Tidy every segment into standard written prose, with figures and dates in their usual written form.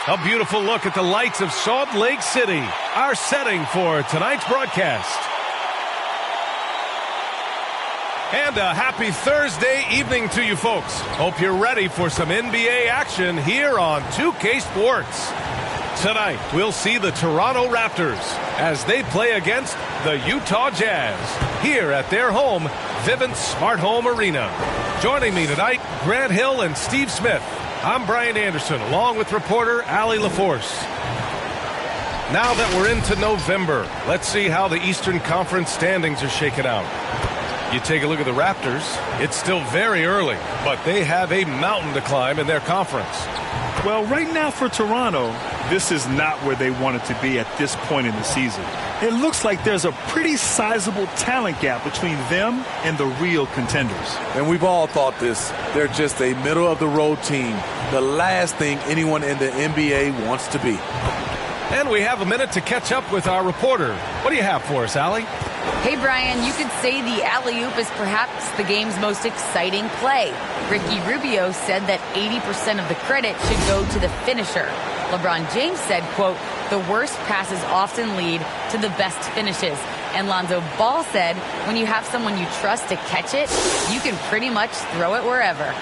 A beautiful look at the lights of Salt Lake City, our setting for tonight's broadcast. And a happy Thursday evening to you folks. Hope you're ready for some NBA action here on 2K Sports. Tonight, we'll see the Toronto Raptors as they play against the Utah Jazz here at their home, Vivint Smart Home Arena. Joining me tonight, Grant Hill and Steve Smith. I'm Brian Anderson, along with reporter Allie LaForce. Now that we're into November, let's see how the Eastern Conference standings are shaken out. You take a look at the Raptors, it's still very early, but they have a mountain to climb in their conference. Well, right now for Toronto, this is not where they wanted to be at this point in the season. It looks like there's a pretty sizable talent gap between them and the real contenders. And we've all thought this. They're just a middle-of-the-road team. The last thing anyone in the NBA wants to be. And we have a minute to catch up with our reporter. What do you have for us, Allie? Hey, Brian, you could say the alley-oop is perhaps the game's most exciting play. Ricky Rubio said that 80% of the credit should go to the finisher. LeBron James said, quote, the worst passes often lead to the best finishes. And Lonzo Ball said, when you have someone you trust to catch it, you can pretty much throw it wherever.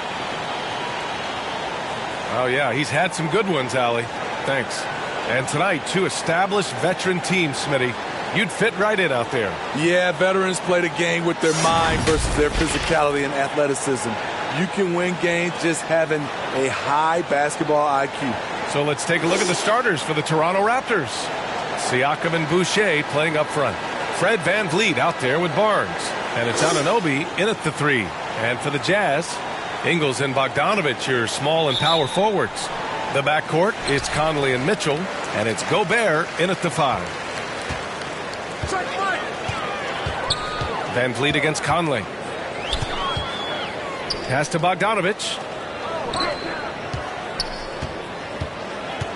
Oh, yeah, he's had some good ones, Allie. Thanks. And tonight, two established veteran teams, Smitty. You'd fit right in out there. Yeah, veterans play the game with their mind versus their physicality and athleticism. You can win games just having a high basketball IQ. So let's take a look at the starters for the Toronto Raptors. Siakam and Boucher playing up front. Fred VanVleet out there with Barnes. And it's Anunoby in at the 3. And for the Jazz, Ingles and Bogdanovic, your small and power forwards. The backcourt, it's Conley and Mitchell. And it's Gobert in at the 5. VanVleet against Conley. Pass to Bogdanovic.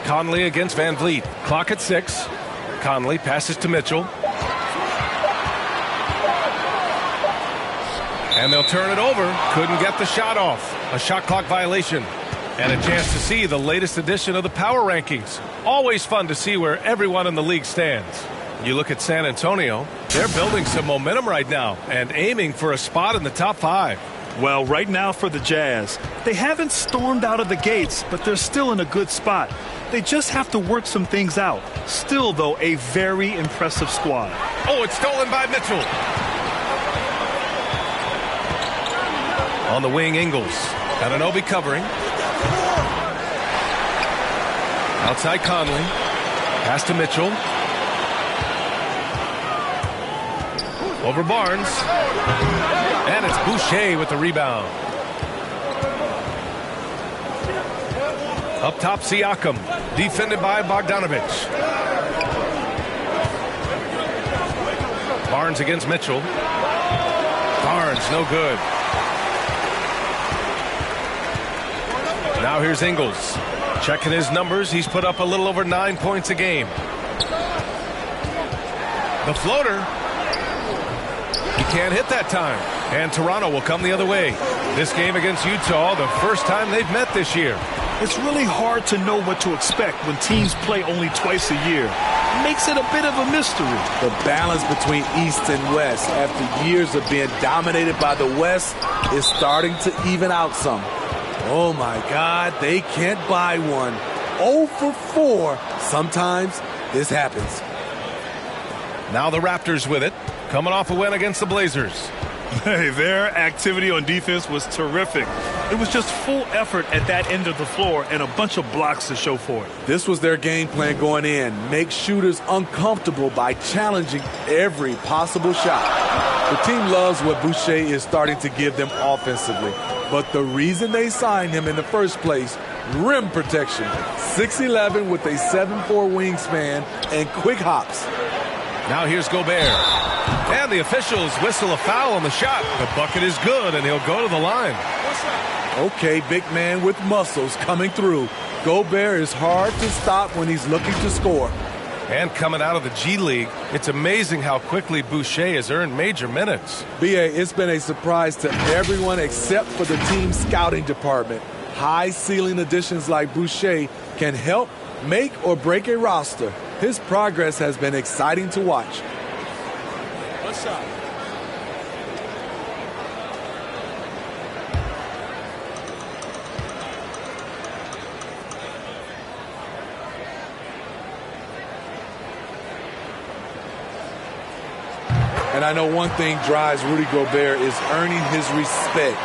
Conley against VanVleet. Clock at 6. Conley passes to Mitchell. And they'll turn it over. Couldn't get the shot off. A shot clock violation. And a chance to see the latest edition of the power rankings. Always fun to see where everyone in the league stands. You look at San Antonio, they're building some momentum right now and aiming for a spot in the top 5. Well, right now for the Jazz, they haven't stormed out of the gates, but they're still in a good spot. They just have to work some things out. Still, though, a very impressive squad. Oh, it's stolen by Mitchell. On the wing, Ingles. Anunoby covering. Outside Conley. Pass to Mitchell. Over Barnes. And it's Boucher with the rebound. Up top, Siakam. Defended by Bogdanovic. Barnes against Mitchell. Barnes, no good. Now here's Ingles. Checking his numbers. He's put up a little over 9 points a game. The floater. He can't hit that time. And Toronto will come the other way. This game against Utah, the first time they've met this year. It's really hard to know what to expect when teams play only twice a year. It makes it a bit of a mystery. The balance between East and West after years of being dominated by the West is starting to even out some. Oh my God, they can't buy one. 0 for 4. Sometimes this happens. Now the Raptors with it. Coming off a win against the Blazers. Hey, their activity on defense was terrific. It was just full effort at that end of the floor and a bunch of blocks to show for it. This was their game plan going in. Make shooters uncomfortable by challenging every possible shot. The team loves what Boucher is starting to give them offensively. But the reason they signed him in the first place, rim protection. 6'11" with a 7'4" wingspan and quick hops. Now here's Gobert. And the officials whistle a foul on the shot. The bucket is good, and he'll go to the line. Okay, big man with muscles coming through. Gobert is hard to stop when he's looking to score. And coming out of the G League, it's amazing how quickly Boucher has earned major minutes. B.A., it's been a surprise to everyone except for the team's scouting department. High ceiling additions like Boucher can help make or break a roster. His progress has been exciting to watch. Good shot. And I know one thing drives Rudy Gobert is earning his respect.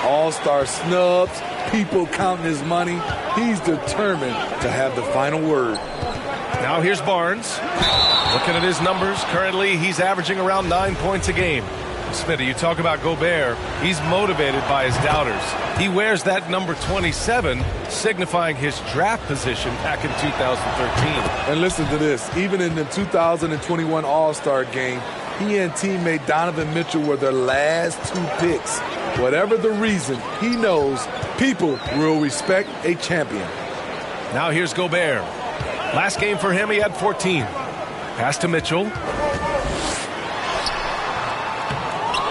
All-star snubs, people counting his money. He's determined to have the final word. Now here's Barnes. Looking at his numbers, currently he's averaging around 9 points a game. Smitty, you talk about Gobert. He's motivated by his doubters. He wears that number 27, signifying his draft position back in 2013. And listen to this. Even in the 2021 All-Star game, he and teammate Donovan Mitchell were their last 2 picks. Whatever the reason, he knows people will respect a champion. Now here's Gobert. Last game for him, he had 14. Pass to Mitchell.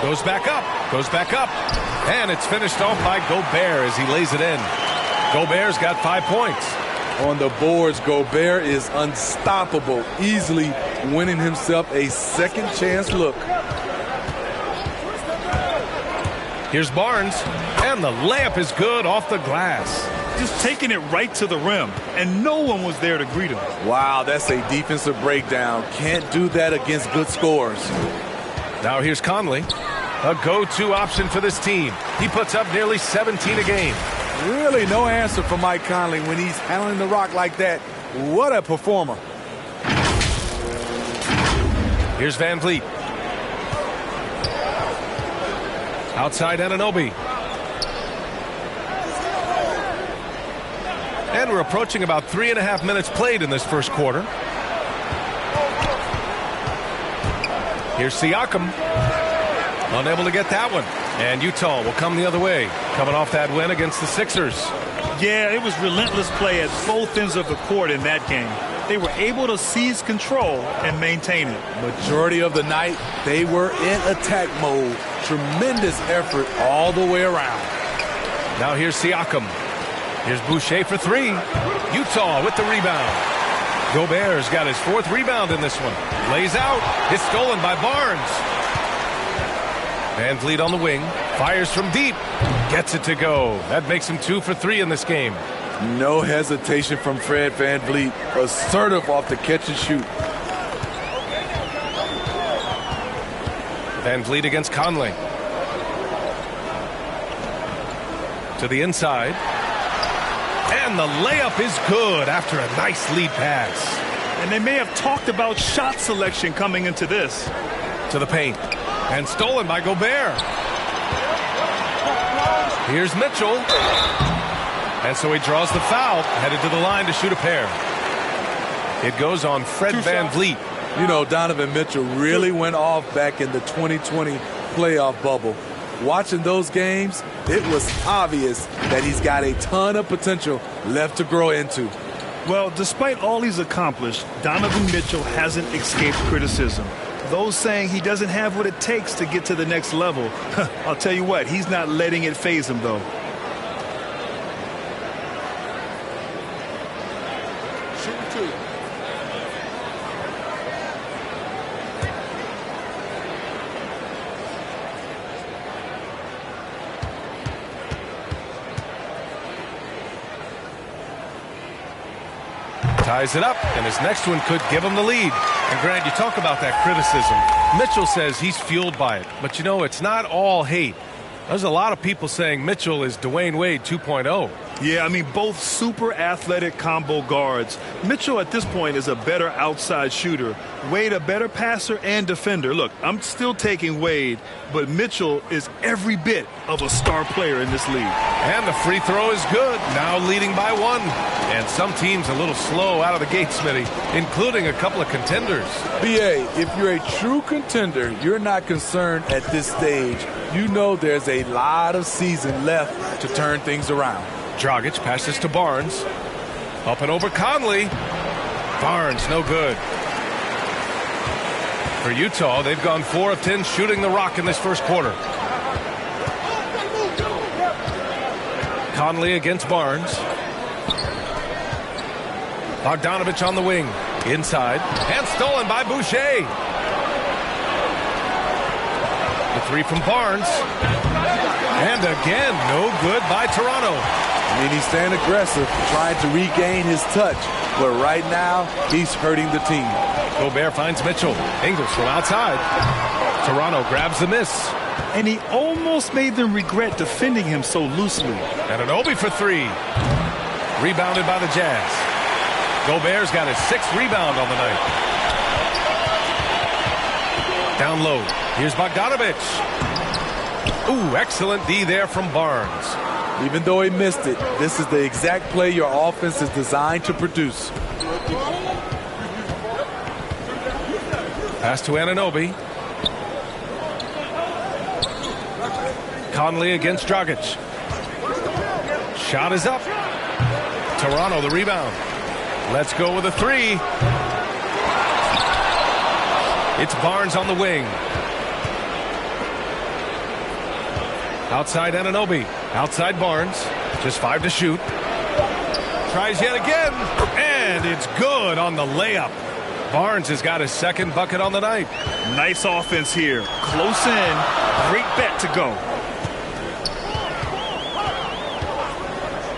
Goes back up. And it's finished off by Gobert as he lays it in. Gobert's got 5 points. On the boards, Gobert is unstoppable, easily winning himself a second chance look. Here's Barnes, and the layup is good off the glass. Just taking it right to the rim, and no one was there to greet him. Wow, that's a defensive breakdown. Can't do that against good scorers. Now here's Conley, a go-to option for this team. He puts up nearly 17 a game. Really no answer for Mike Conley when he's handling the rock like that. What a performer. Here's Van Vliet. Outside Anunoby. And we're approaching about 3.5 minutes played in this first quarter. Here's Siakam. Unable to get that one. And Utah will come the other way, coming off that win against the Sixers. Yeah, it was relentless play at both ends of the court in that game. They were able to seize control and maintain it. Majority of the night, they were in attack mode. Tremendous effort all the way around. Now here's Siakam. Here's Boucher for 3. Utah with the rebound. Gobert's got his 4th rebound in this one. Lays out. It's stolen by Barnes. Van Vliet on the wing. Fires from deep. Gets it to go. That makes him 2 for 3 in this game. No hesitation from Fred Van Vliet. Assertive off the catch and shoot. Van Vliet against Conley. To the inside. And the layup is good after a nice lead pass. And they may have talked about shot selection coming into this. To the paint. And stolen by Gobert. Here's Mitchell. And so he draws the foul, headed to the line to shoot a pair. It goes on Fred Van Vliet. You know, Donovan Mitchell really went off back in the 2020 playoff bubble. Watching those games, it was obvious that he's got a ton of potential left to grow into. Well, despite all he's accomplished, Donovan Mitchell hasn't escaped criticism. Those saying he doesn't have what it takes to get to the next level. I'll tell you what, he's not letting it faze him, though. Ties it up, and his next one could give him the lead. And Grant, you talk about that criticism. Mitchell says he's fueled by it. But, you know, it's not all hate. There's a lot of people saying Mitchell is Dwayne Wade 2.0. Yeah, I mean, both super athletic combo guards. Mitchell at this point is a better outside shooter. Wade a better passer and defender. Look, I'm still taking Wade, but Mitchell is every bit of a star player in this league. And the free throw is good, now leading by 1. And some teams a little slow out of the gate, Smitty, including a couple of contenders. BA, if you're a true contender, you're not concerned at this stage. You know there's a lot of season left to turn things around. Dragic passes to Barnes. Up and over Conley. Barnes, no good. For Utah, they've gone 4 of 10 shooting the rock in this first quarter. Conley against Barnes. Bogdanovich on the wing. Inside. And stolen by Boucher. The three from Barnes. And again, no good by Toronto. I mean, he's staying aggressive, trying to regain his touch. But right now, he's hurting the team. Gobert finds Mitchell. Ingles from outside. Toronto grabs the miss. And he almost made them regret defending him so loosely. Anunoby for three. Rebounded by the Jazz. Gobert's got his 6th rebound on the night. Down low. Here's Bogdanovich. Ooh, excellent D there from Barnes. Even though he missed it, this is the exact play your offense is designed to produce. Pass to Anunoby. Conley against Dragic. Shot is up. Toronto the rebound. Let's go with a three. It's Barnes on the wing. Outside Anunoby. Outside Barnes. Just 5 to shoot. Tries yet again. And it's good on the layup. Barnes has got his 2nd bucket on the night. Nice offense here. Close in. Great bet to go.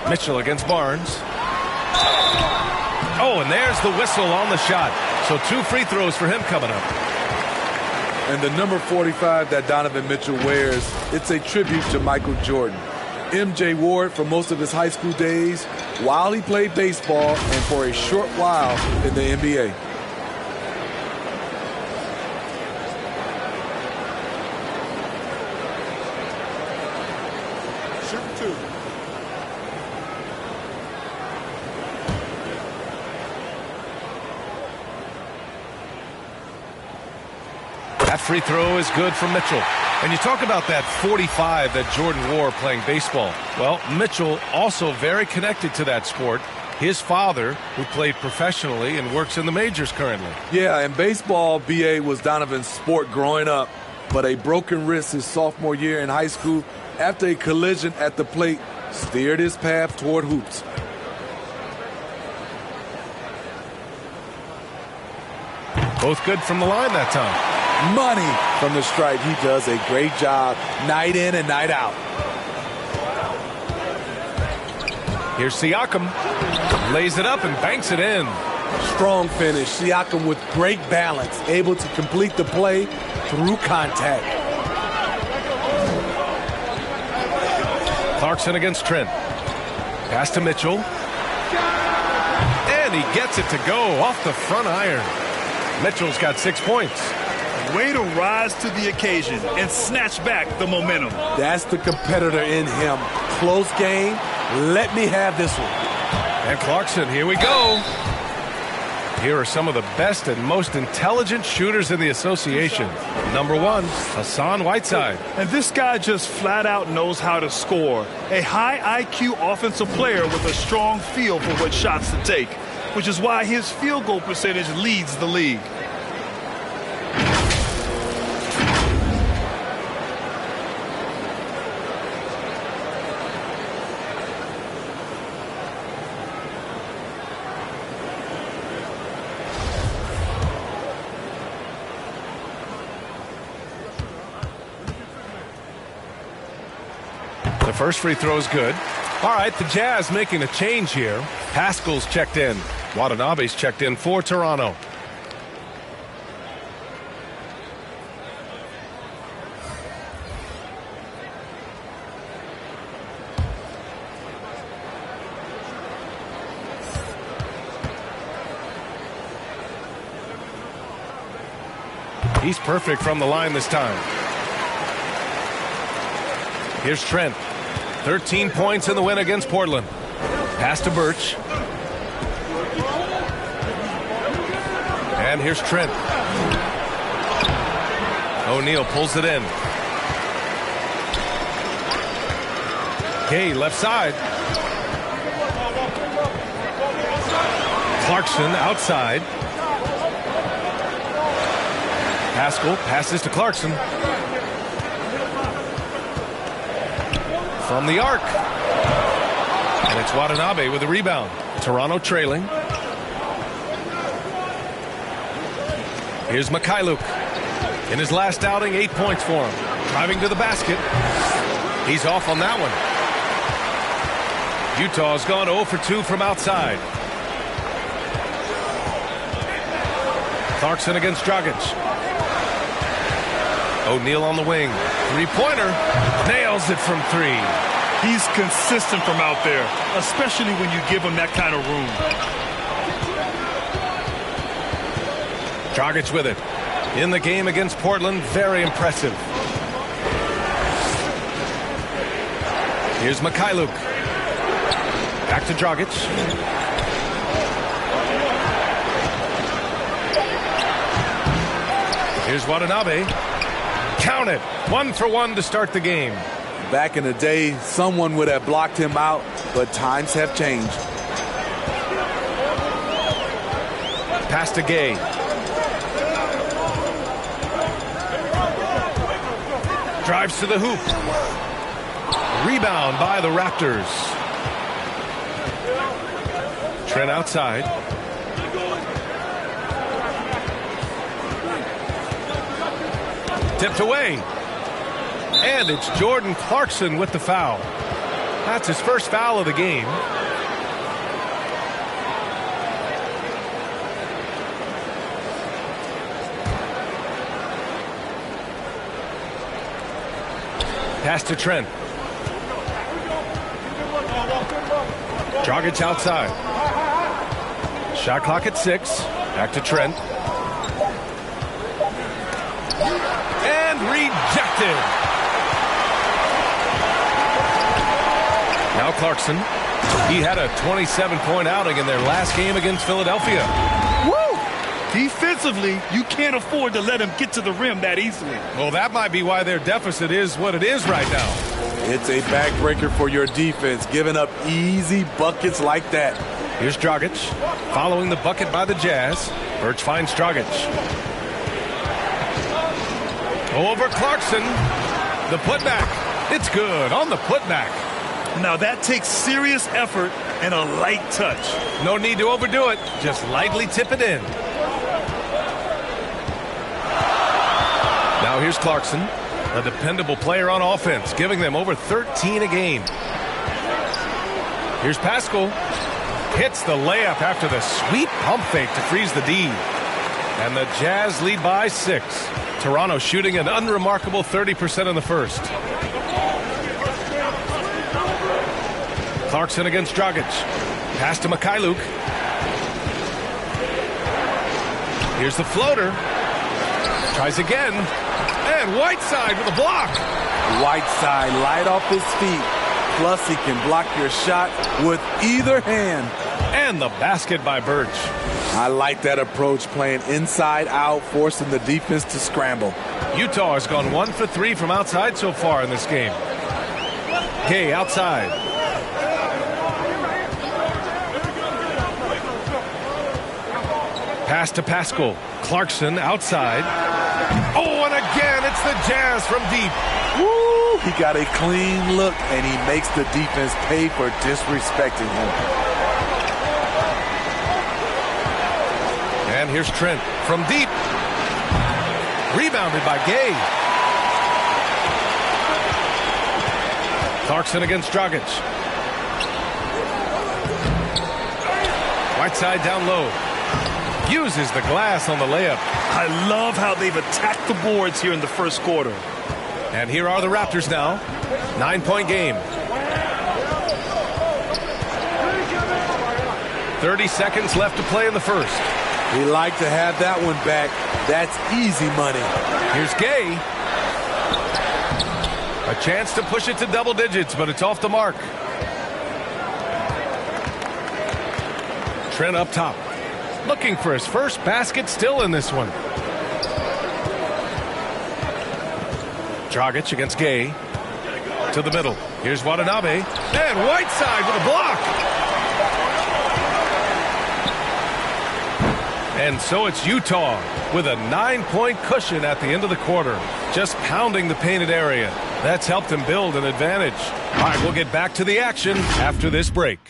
Mitchell against Barnes. Oh, and there's the whistle on the shot. So 2 free throws for him coming up. And the number 45 that Donovan Mitchell wears, it's a tribute to Michael Jordan. MJ wore it for most of his high school days while he played baseball and for a short while in the NBA. That free throw is good from Mitchell. And you talk about that 45 that Jordan wore playing baseball. Well, Mitchell also very connected to that sport. His father, who played professionally and works in the majors currently. Yeah, and baseball, BA, was Donovan's sport growing up. But a broken wrist his sophomore year in high school after a collision at the plate steered his path toward hoops. Both good from the line that time. Money from the stripe. He does a great job night in and night out. Here's Siakam. Lays it up and banks it in. Strong finish. Siakam with great balance. Able to complete the play through contact. Clarkson against Trent. Pass to Mitchell. And he gets it to go off the front iron. Mitchell's got 6 points. Way to rise to the occasion and snatch back the momentum. That's the competitor in him. Close game. Let me have this one. And Clarkson, here we go. Here are some of the best and most intelligent shooters in the association. Number 1, Hassan Whiteside. And this guy just flat out knows how to score. A high IQ offensive player with a strong feel for what shots to take, which is why his field goal percentage leads the league. The first free throw is good. All right, the Jazz making a change here. Pascal's checked in. Watanabe's checked in for Toronto. He's perfect from the line this time. Here's Trent. 13 points in the win against Portland. Pass to Birch. And here's Trent. O'Neal pulls it in. Gay left side. Clarkson outside. Pascal passes to Clarkson. From the arc. And it's Watanabe with the rebound. Toronto trailing. Here's Mikhailuk. In his last outing, 8 points for him. Driving to the basket. He's off on that one. Utah's gone 0 for 2 from outside. Clarkson against Dragic. O'Neal on the wing. Three-pointer. Nails it from 3. He's consistent from out there, especially when you give him that kind of room. Dragic with it. In the game against Portland, very impressive. Here's Mikhailuk. Back to Dragic. Here's Watanabe. Count it. 1 for 1 to start the game. Back in the day, someone would have blocked him out, but times have changed. Pass to Gay. Drives to the hoop. Rebound by the Raptors. Trent outside. Tipped away. And it's Jordan Clarkson with the foul. That's his first foul of the game. Pass to Trent. Dragic outside. Shot clock at 6. Back to Trent. And rejected. Now Clarkson. He had a 27-point outing in their last game against Philadelphia. Woo! Defensively, you can't afford to let him get to the rim that easily. Well, that might be why their deficit is what it is right now. It's a backbreaker for your defense, giving up easy buckets like that. Here's Dragic. Following the bucket by the Jazz. Birch finds Dragic. Over Clarkson. The putback. It's good on the putback. Now that takes serious effort and a light touch. No need to overdo it. Just lightly tip it in. Now here's Clarkson, a dependable player on offense, giving them over 13 a game. Here's Pascal. Hits the layup after the sweet pump fake to freeze the D. And the Jazz lead by 6. Toronto shooting an unremarkable 30% in the first. Clarkson against Dragic. Pass to Mikhailuk. Here's the floater. Tries again. And Whiteside with a block. Whiteside light off his feet. Plus, he can block your shot with either hand. And the basket by Birch. I like that approach, playing inside out, forcing the defense to scramble. Utah has gone 1 for 3 from outside so far in this game. Gay outside. Pass to Pascal. Clarkson outside. Oh, and again, it's the Jazz from deep. Woo! He got a clean look, and he makes the defense pay for disrespecting him. And here's Trent from deep. Rebounded by Gay. Clarkson against Dragic. Whiteside down low. Uses the glass on the layup. I love how they've attacked the boards here in the first quarter. And here are the Raptors now. 9-point game. 30 seconds left to play in the first. We like to have that one back. That's easy money. Here's Gay. A chance to push it to double digits, but it's off the mark. Trent up top. Looking for his first basket still in this one. Dragic against Gay. To the middle. Here's Watanabe. And Whiteside with a block. And so it's Utah with a 9-point cushion at the end of the quarter. Just pounding the painted area. That's helped them build an advantage. All right, we'll get back to the action after this break.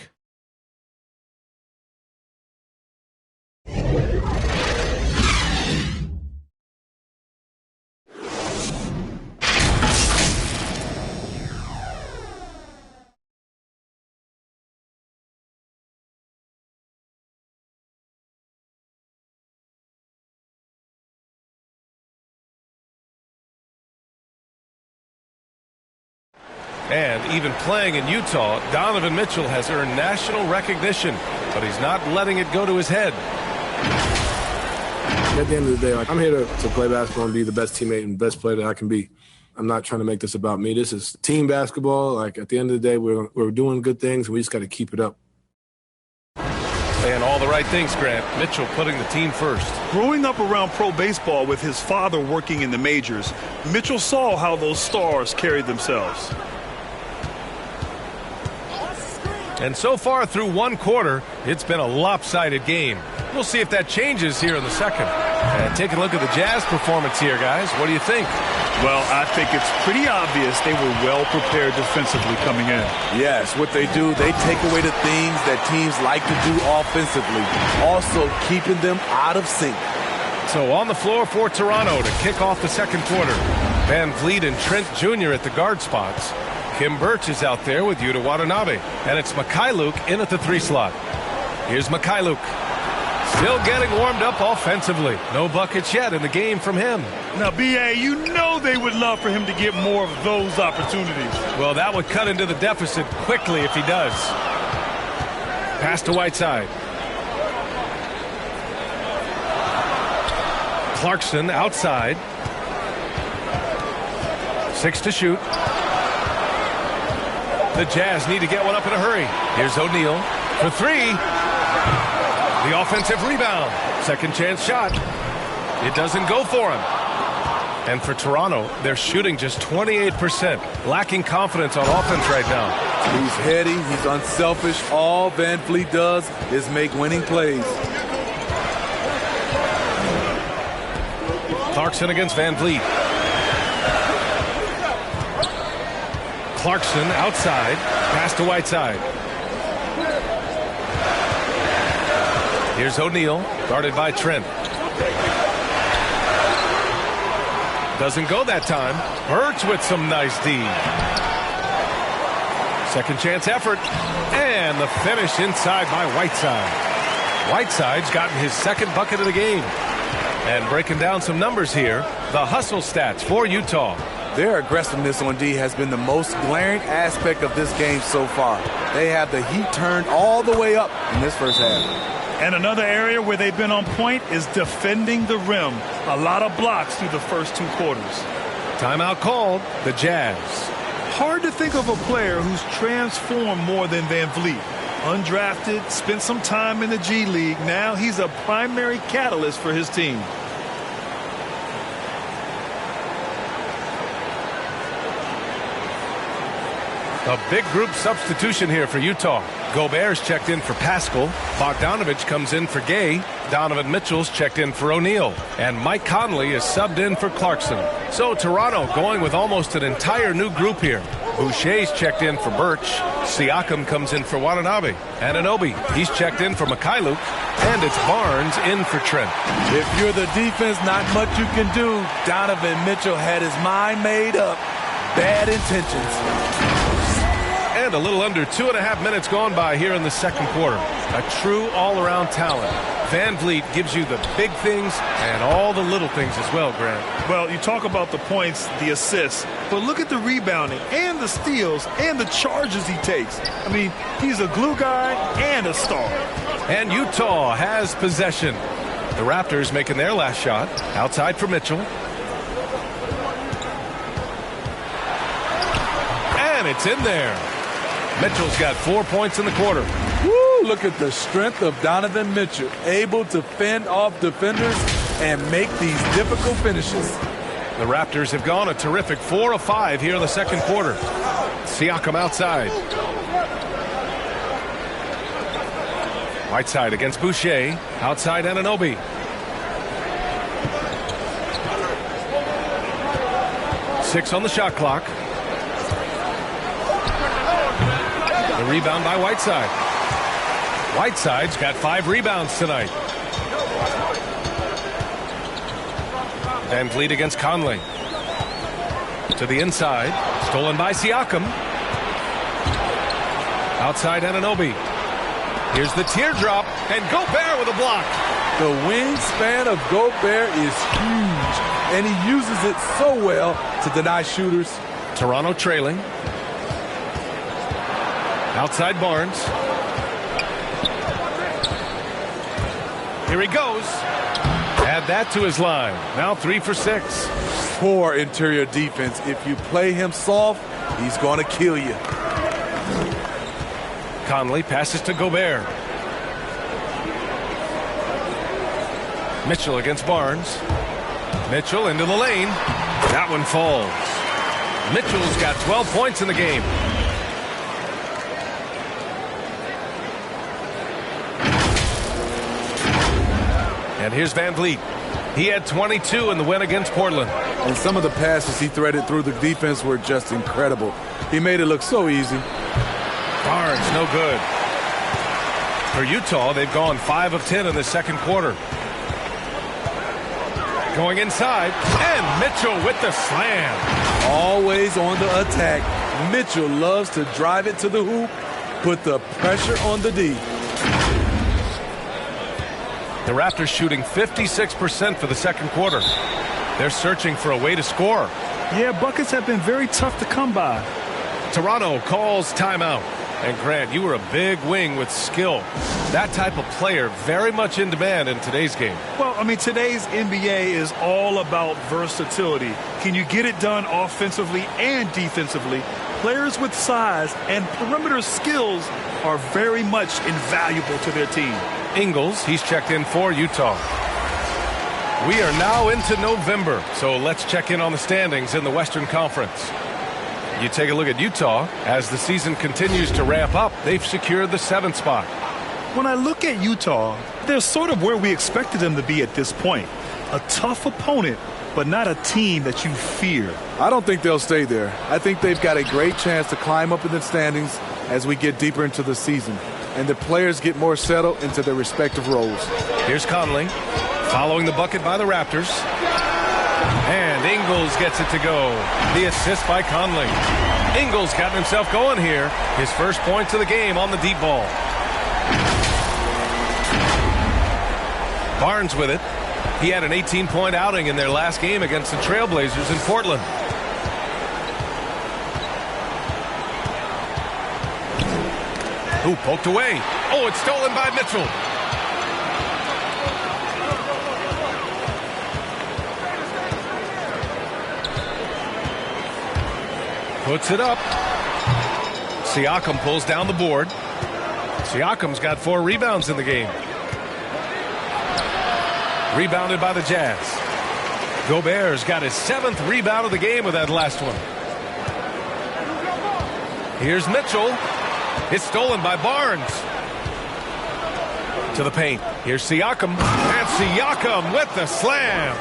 And even playing in Utah, Donovan Mitchell has earned national recognition, but he's not letting it go to his head. At the end of the day, I'm here to play basketball and be the best teammate and best player that I can be. I'm not trying to make this about me. This is team basketball. At the end of the day, we're doing good things, and we just got to keep it up. And all the right things, Grant. Mitchell putting the team first. Growing up around pro baseball with his father working in the majors, Mitchell saw how those stars carried themselves. And so far through one quarter, it's been a lopsided game. We'll see if that changes here in the second. And take a look at the Jazz performance here, guys. What do you think? Well, I think it's pretty obvious they were well prepared defensively coming in. Yes, what they do, they take away the things that teams like to do offensively, also keeping them out of sync. So on the floor for Toronto to kick off the second quarter. Van Vliet and Trent Jr. at the guard spots. Kim Birch is out there with Yuta Watanabe. And it's Mikhailuk in at the 3 slot. Here's Mikhailuk. Still getting warmed up offensively. No buckets yet in the game from him. Now, B.A., you know they would love for him to get more of those opportunities. Well, that would cut into the deficit quickly if he does. Pass to Whiteside. Clarkson outside. 6 to shoot. The Jazz need to get one up in a hurry. Here's O'Neal for 3. The offensive rebound. Second chance shot. It doesn't go for him. And for Toronto, they're shooting just 28%. Lacking confidence on offense right now. He's heady. He's unselfish. All Van Vliet does is make winning plays. Clarkson against Van Vliet. Clarkson outside. Pass to Whiteside. Here's O'Neal, guarded by Trent. Doesn't go that time. Birch with some nice D. Second chance effort. And the finish inside by Whiteside. Whiteside's gotten his second bucket of the game. And breaking down some numbers here, the hustle stats for Utah. Their aggressiveness on D has been the most glaring aspect of this game so far. They have the heat turned all the way up in this first half. And another area where they've been on point is defending the rim. A lot of blocks through the first 2 quarters. Timeout called, the Jazz. Hard to think of a player who's transformed more than Van Vliet. Undrafted, spent some time in the G League. Now he's a primary catalyst for his team. A big group substitution here for Utah. Gobert's checked in for Pascal. Bogdanovich comes in for Gay. Donovan Mitchell's checked in for O'Neal. And Mike Conley is subbed in for Clarkson. So Toronto going with almost an entire new group here. Boucher's checked in for Birch. Siakam comes in for Watanabe. And Anunoby, he's checked in for Mikhailuk. And it's Barnes in for Trent. If you're the defense, not much you can do. Donovan Mitchell had his mind made up. Bad intentions. And a little under 2.5 minutes gone by here in the second quarter. A true all-around talent. Van Vliet gives you the big things and all the little things as well, Grant. Well, you talk about the points, the assists, but look at the rebounding and the steals and the charges he takes. I mean, he's a glue guy and a star. And Utah has possession. The Raptors making their last shot. Outside for Mitchell. And it's in there. Mitchell's got 4 points in the quarter. Woo, look at the strength of Donovan Mitchell, able to fend off defenders and make these difficult finishes. The Raptors have gone a terrific 4 of 5 here in the second quarter. Siakam outside. Whiteside against Boucher. Outside Anunoby. Six on the shot clock. The rebound by Whiteside. Whiteside's got 5 rebounds tonight. Van Vliet against Conley. To the inside. Stolen by Siakam. Outside Anunoby. Here's the teardrop. And Gobert with a block. The wingspan of Gobert is huge. And he uses it so well to deny shooters. Toronto trailing. Outside Barnes. Here he goes. Add that to his line. Now 3 for 6. Poor interior defense. If you play him soft, he's going to kill you. Conley passes to Gobert. Mitchell against Barnes. Mitchell into the lane. That one falls. Mitchell's got 12 points in the game. And here's Van Vliet. He had 22 in the win against Portland. And some of the passes he threaded through the defense were just incredible. He made it look so easy. Barnes, no good. For Utah, they've gone 5 of 10 in the second quarter. Going inside, and Mitchell with the slam. Always on the attack. Mitchell loves to drive it to the hoop, put the pressure on the D. The Raptors shooting 56% for the second quarter. They're searching for a way to score. Yeah, buckets have been very tough to come by. Toronto calls timeout. And Grant, you were a big wing with skill. That type of player very much in demand in today's game. Well, I mean, today's NBA is all about versatility. Can you get it done offensively and defensively? Players with size and perimeter skills are very much invaluable to their team. Ingles, he's checked in for Utah. We are now into November, so let's check in on the standings in the Western Conference. You take a look at Utah. As the season continues to ramp up, they've secured the 7th spot. When I look at Utah, they're sort of where we expected them to be at this point. A tough opponent, but not a team that you fear. I don't think they'll stay there. I think they've got a great chance to climb up in the standings as we get deeper into the season, and the players get more settled into their respective roles. Here's Conley, following the bucket by the Raptors. And Ingles gets it to go. The assist by Conley. Ingles got himself going here. His first points of the game on the deep ball. Barnes with it. He had an 18-point outing in their last game against the Trailblazers in Portland. Ooh, poked away. Oh, it's stolen by Mitchell. Puts it up. Siakam pulls down the board. Siakam's got 4 rebounds in the game. Rebounded by the Jazz. Gobert's got his 7th rebound of the game with that last one. Here's Mitchell. It's stolen by Barnes. To the paint. Here's Siakam. And Siakam with the slam.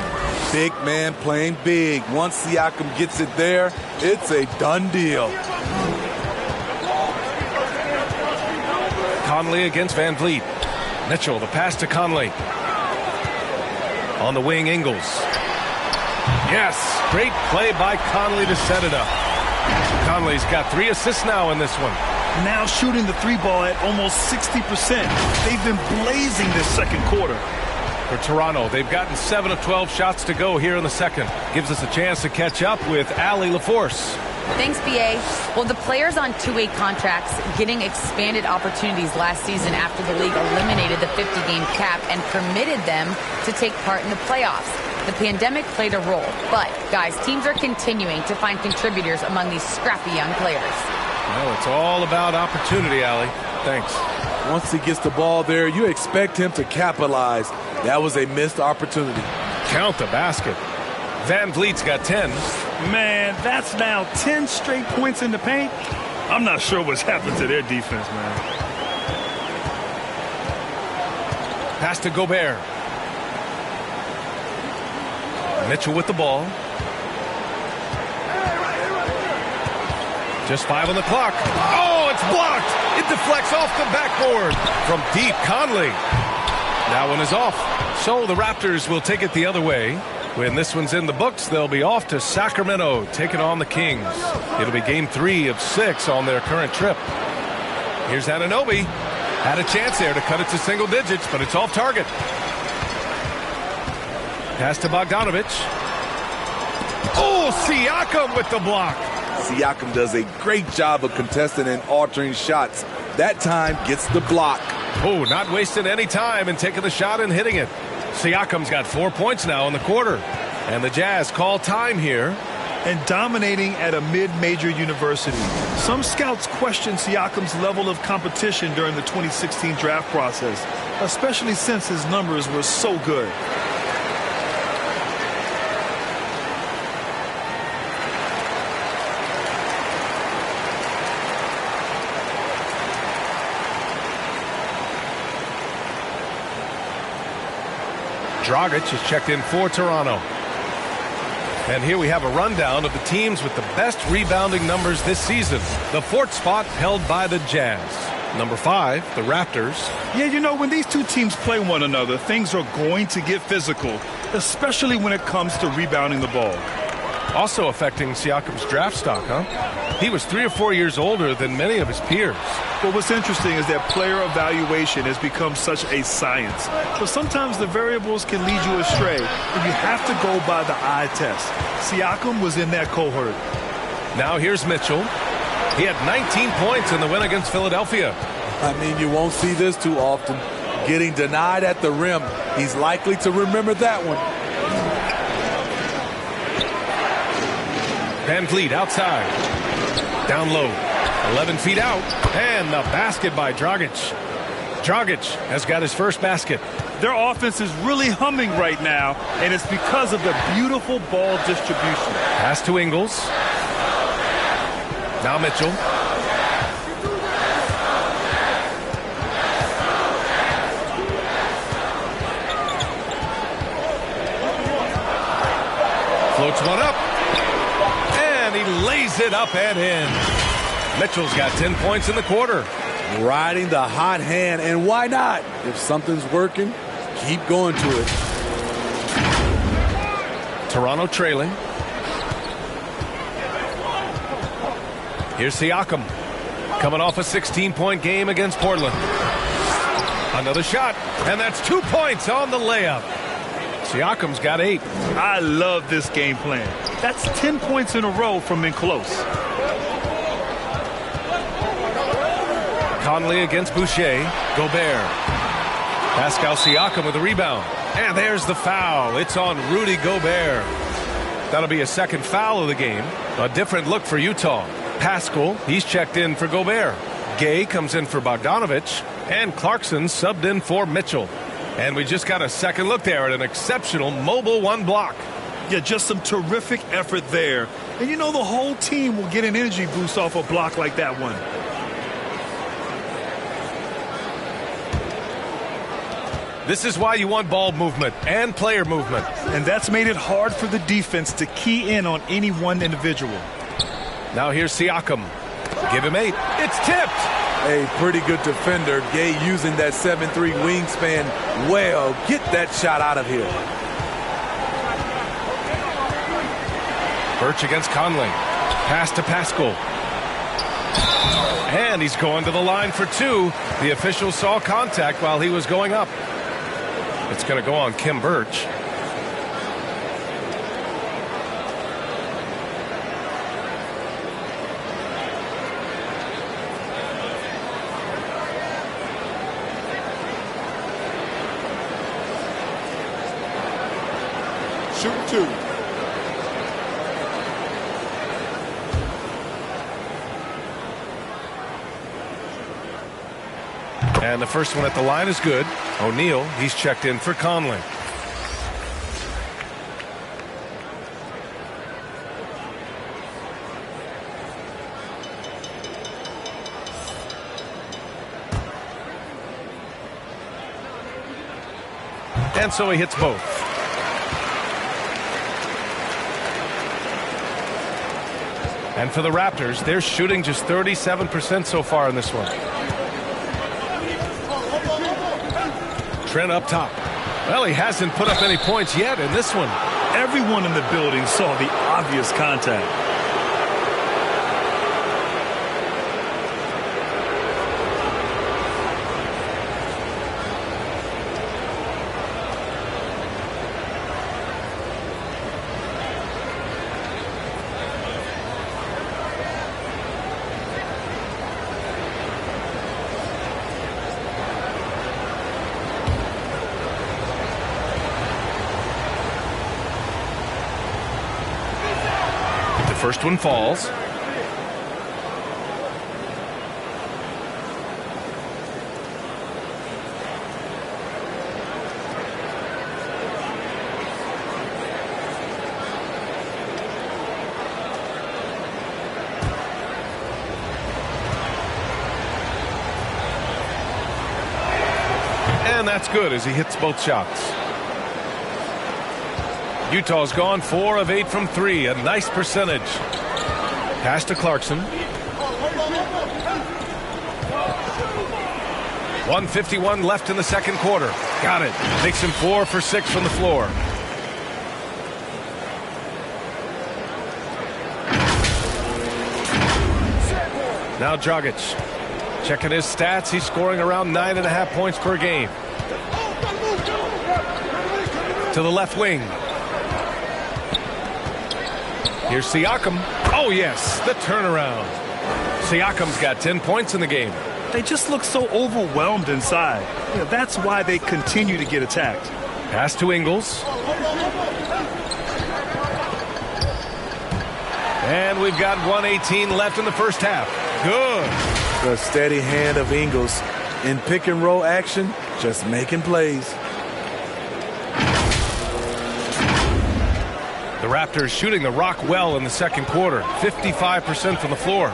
Big man playing big. Once Siakam gets it there, it's a done deal. Conley against Van Vliet. Mitchell, the pass to Conley. On the wing, Ingles. Yes, great play by Conley to set it up. Conley's got 3 assists now in this one. Now shooting the 3-ball at almost 60%. They've been blazing this second quarter. For Toronto, they've gotten 7 of 12 shots to go here in the second. Gives us a chance to catch up with Allie LaForce. Thanks, B.A. Well, the players on 2-way contracts getting expanded opportunities last season after the league eliminated the 50-game cap and permitted them to take part in the playoffs. The pandemic played a role, but, guys, teams are continuing to find contributors among these scrappy young players. Well, it's all about opportunity, Allie. Thanks. Once he gets the ball there, you expect him to capitalize. That was a missed opportunity. Count the basket. Van Vliet's got 10. Man, that's now 10 straight points in the paint. I'm not sure what's happened to their defense, man. Pass to Gobert. Mitchell with the ball. Just 5 on the clock. Oh, it's blocked. It deflects off the backboard. From deep, Conley. That one is off. So the Raptors will take it the other way. When this one's in the books, they'll be off to Sacramento, taking on the Kings. It'll be game 3 of 6 on their current trip. Here's Anunoby. Had a chance there to cut it to single digits, but it's off target. Pass to Bogdanovich. Oh, Siakam with the block. Siakam does a great job of contesting and altering shots. That time gets the block. Oh, not wasting any time and taking the shot and hitting it. Siakam's got 4 points now in the quarter. And the Jazz call time here. And dominating at a mid-major university. Some scouts question Siakam's level of competition during the 2016 draft process, especially since his numbers were so good. Dragic is checked in for Toronto. And here we have a rundown of the teams with the best rebounding numbers this season. The fourth spot held by the Jazz. Number 5, the Raptors. Yeah, you know, when these two teams play one another, things are going to get physical, especially when it comes to rebounding the ball. Also affecting Siakam's draft stock, huh? He was 3 or 4 years older than many of his peers. Well, what's interesting is that player evaluation has become such a science. But sometimes the variables can lead you astray, and you have to go by the eye test. Siakam was in that cohort. Now here's Mitchell. He had 19 points in the win against Philadelphia. I mean, you won't see this too often. Getting denied at the rim. He's likely to remember that one. Van Vliet outside. Down low. 11 feet out. And the basket by Dragic. Dragic has got his first basket. Their offense is really humming right now, and it's because of the beautiful ball distribution. Pass to Ingles. Now Mitchell. Floats one up. And he lays it up and in. Mitchell's got 10 points in the quarter. Riding the hot hand, and why not? If something's working, keep going to it. Toronto trailing. Here's Siakam, coming off a 16-point game against Portland. Another shot, and that's 2 points on the layup. Siakam's got 8. I love this game plan. That's 10 points in a row from in close. Conley against Boucher. Gobert. Pascal Siakam with the rebound. And there's the foul. It's on Rudy Gobert. That'll be a second foul of the game. A different look for Utah. Pascal, he's checked in for Gobert. Gay comes in for Bogdanovich. And Clarkson subbed in for Mitchell. And we just got a second look there at an exceptional mobile one block. Yeah, just some terrific effort there. And you know the whole team will get an energy boost off a block like that one. This is why you want ball movement and player movement. And that's made it hard for the defense to key in on any one individual. Now here's Siakam. Give him 8. It's tipped. A pretty good defender. Gay using that 7'3" wingspan well. Get that shot out of here. Birch against Conley. Pass to Pascal. And he's going to the line for 2. The official saw contact while he was going up. It's going to go on Kim Birch. Shoot 2. And the first one at the line is good. O'Neal, he's checked in for Conley. And so he hits both. And for the Raptors, they're shooting just 37% so far in this one. Trent up top. Well, he hasn't put up any points yet in this one. Everyone in the building saw the obvious contact. First one falls. And that's good as he hits both shots. Utah's gone 4 of 8 from 3. A nice percentage. Pass to Clarkson. 1:51 left in the second quarter. Got it. Makes him 4 for 6 from the floor. Now Dragic. Checking his stats. He's scoring around 9.5 points per game. To the left wing. Here's Siakam. Oh, yes, the turnaround. Siakam's got 10 points in the game. They just look so overwhelmed inside. That's why they continue to get attacked. Pass to Ingles. And we've got 1:18 left in the first half. Good. The steady hand of Ingles in pick and roll action, just making plays. The Raptors shooting the rock well in the second quarter. 55% from the floor.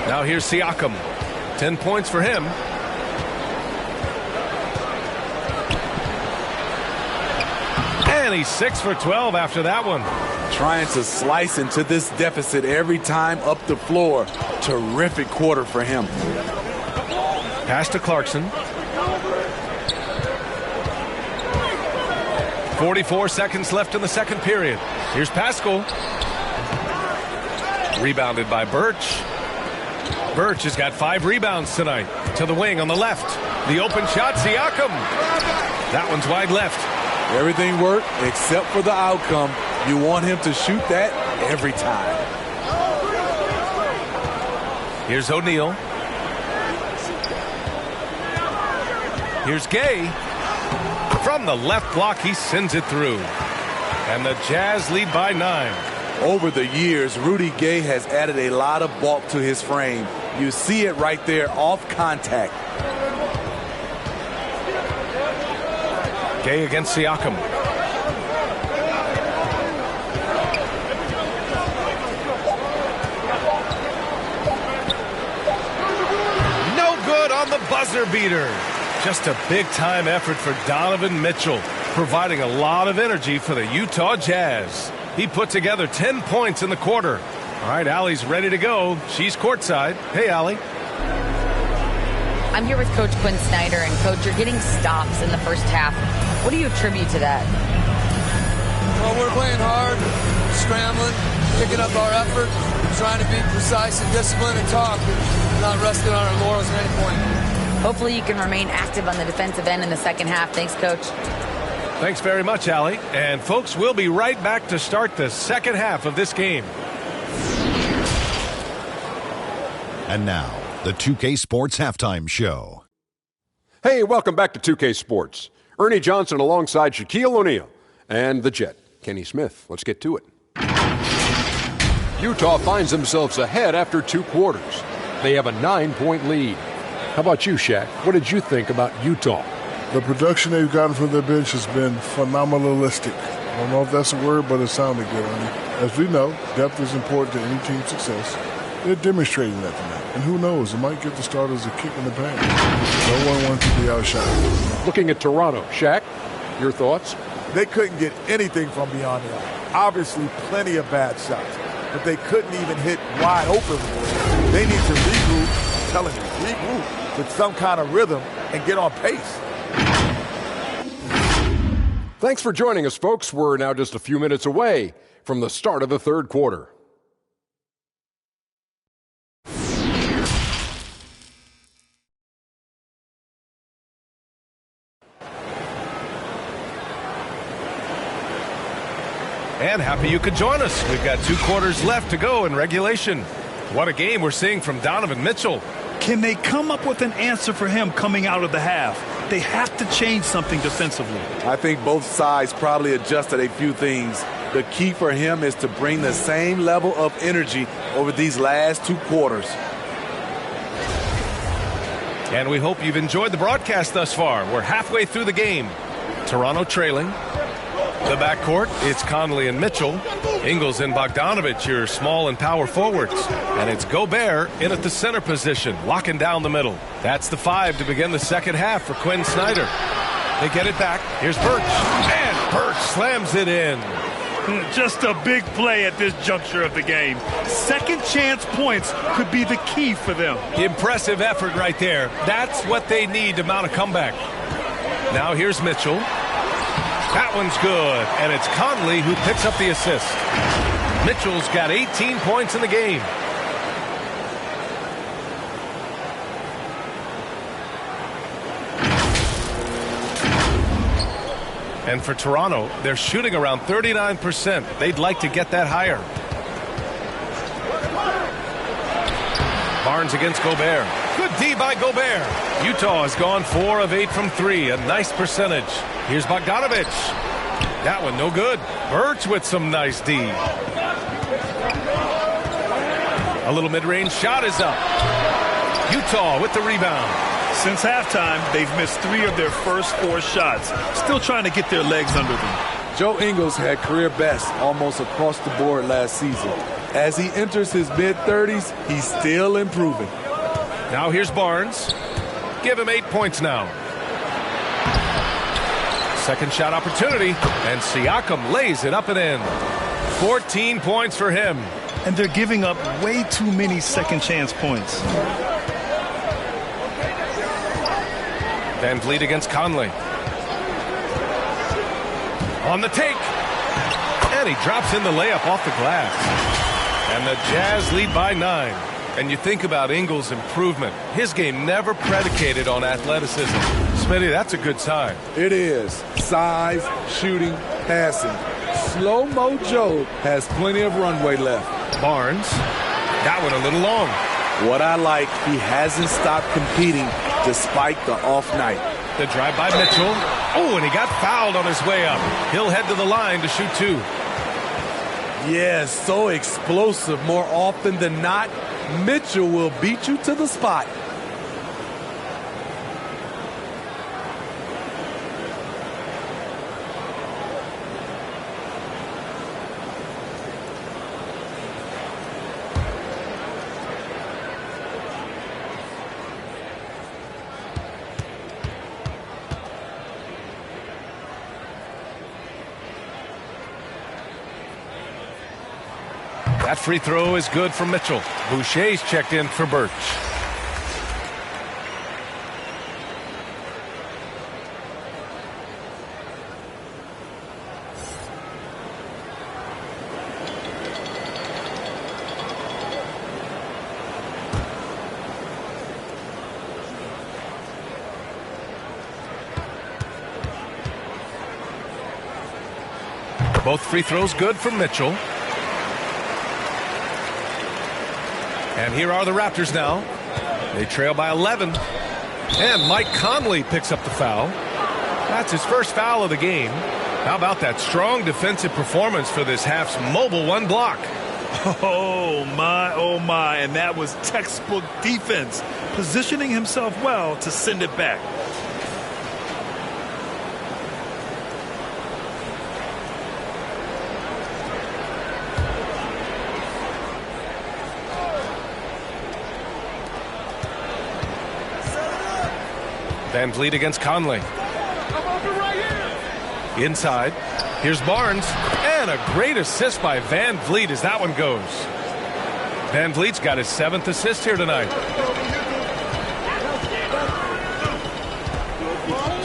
Now here's Siakam. 10 points for him. And he's 6 for 12 after that one. Trying to slice into this deficit every time up the floor. Terrific quarter for him. Pass to Clarkson. 44 seconds left in the second period. Here's Pascal. Rebounded by Birch. Birch has got 5 rebounds tonight. To the wing on the left. The open shot, Siakam. That one's wide left. Everything worked except for the outcome. You want him to shoot that every time. Here's O'Neal. Here's Gay. From the left block, he sends it through. And the Jazz lead by 9. Over the years, Rudy Gay has added a lot of bulk to his frame. You see it right there off contact. Gay against Siakam. No good on the buzzer beater. Just a big-time effort for Donovan Mitchell, providing a lot of energy for the Utah Jazz. He put together 10 points in the quarter. All right, Allie's ready to go. She's courtside. Hey, Allie. I'm here with Coach Quinn Snyder, and Coach, you're getting stops in the first half. What do you attribute to that? Well, we're playing hard, scrambling, picking up our effort, trying to be precise and disciplined and talk, and not resting on our laurels at any point. Hopefully you can remain active on the defensive end in the second half. Thanks, Coach. Thanks very much, Allie. And, folks, we'll be right back to start the second half of this game. And now, the 2K Sports Halftime Show. Hey, welcome back to 2K Sports. Ernie Johnson alongside Shaquille O'Neal and the Jet, Kenny Smith. Let's get to it. Utah finds themselves ahead after 2 quarters. They have a 9-point lead. How about you, Shaq? What did you think about Utah? The production they've gotten from their bench has been phenomenalistic. I don't know if that's a word, but it sounded good. As we know, depth is important to any team's success. They're demonstrating that tonight. And who knows, it might give the starters a kick in the pants. No one wants to be outshined. Looking at Toronto, Shaq, your thoughts? They couldn't get anything from beyond the arc. Obviously, plenty of bad shots, but they couldn't even hit wide open. They need to regroup. I'm telling you, regroup with some kind of rhythm and get on pace. Thanks for joining us, folks. We're now just a few minutes away from the start of the third quarter. And happy you could join us. We've got 2 quarters left to go in regulation. What a game we're seeing from Donovan Mitchell. Can they come up with an answer for him coming out of the half? they have to change something defensively. I think both sides probably adjusted a few things. The key for him is to bring the same level of energy over these last 2 quarters. And we hope you've enjoyed the broadcast thus far. We're halfway through the game. Toronto trailing. The backcourt, it's Conley and Mitchell. Ingles and Bogdanovich, your small and power forwards. And it's Gobert in at the center position, locking down the middle. That's the 5 to begin the second half for Quinn Snyder. They get it back. Here's Birch. And Birch slams it in. Just a big play at this juncture of the game. Second chance points could be the key for them. Impressive effort right there. That's what they need to mount a comeback. Now here's Mitchell. That one's good. And it's Conley who picks up the assist. Mitchell's got 18 points in the game. And for Toronto, they're shooting around 39%. They'd like to get that higher. Barnes against Gobert. Good D by Gobert. Utah has gone 4 of 8 from 3. A nice percentage. Here's Bogdanovich. That one no good. Birch with some nice D. A little mid-range shot is up. Utah with the rebound. Since halftime, they've missed 3 of their first 4 shots. Still trying to get their legs under them. Joe Ingles had career best almost across the board last season. As he enters his mid-30s, he's still improving. Now here's Barnes. Give him 8 points now. Second shot opportunity, and Siakam lays it up and in. 14 points for him. And they're giving up way too many second chance points. Van Vliet against Conley. On the take. And he drops in the layup off the glass. And the Jazz lead by 9. And you think about Ingles' improvement. His game never predicated on athleticism. Smitty, that's a good sign. It is. Size, shooting, passing. Slow-mo Joe has plenty of runway left. Barnes. That one a little long. What I like, he hasn't stopped competing despite the off night. The drive by Mitchell. Oh, and he got fouled on his way up. He'll head to the line to shoot 2. Yes, so explosive. More often than not, Mitchell will beat you to the spot. That free throw is good for Mitchell. Boucher's checked in for Birch. Both free throws good for Mitchell. And here are the Raptors now. They trail by 11. And Mike Conley picks up the foul. That's his first foul of the game. How about that strong defensive performance for this half's mobile 1 block? Oh, my. And that was textbook defense. Positioning himself well to send it back. Van Vliet against Conley. Inside. Here's Barnes. And a great assist by Van Vliet as that one goes. Van Vliet's got his 7th assist here tonight.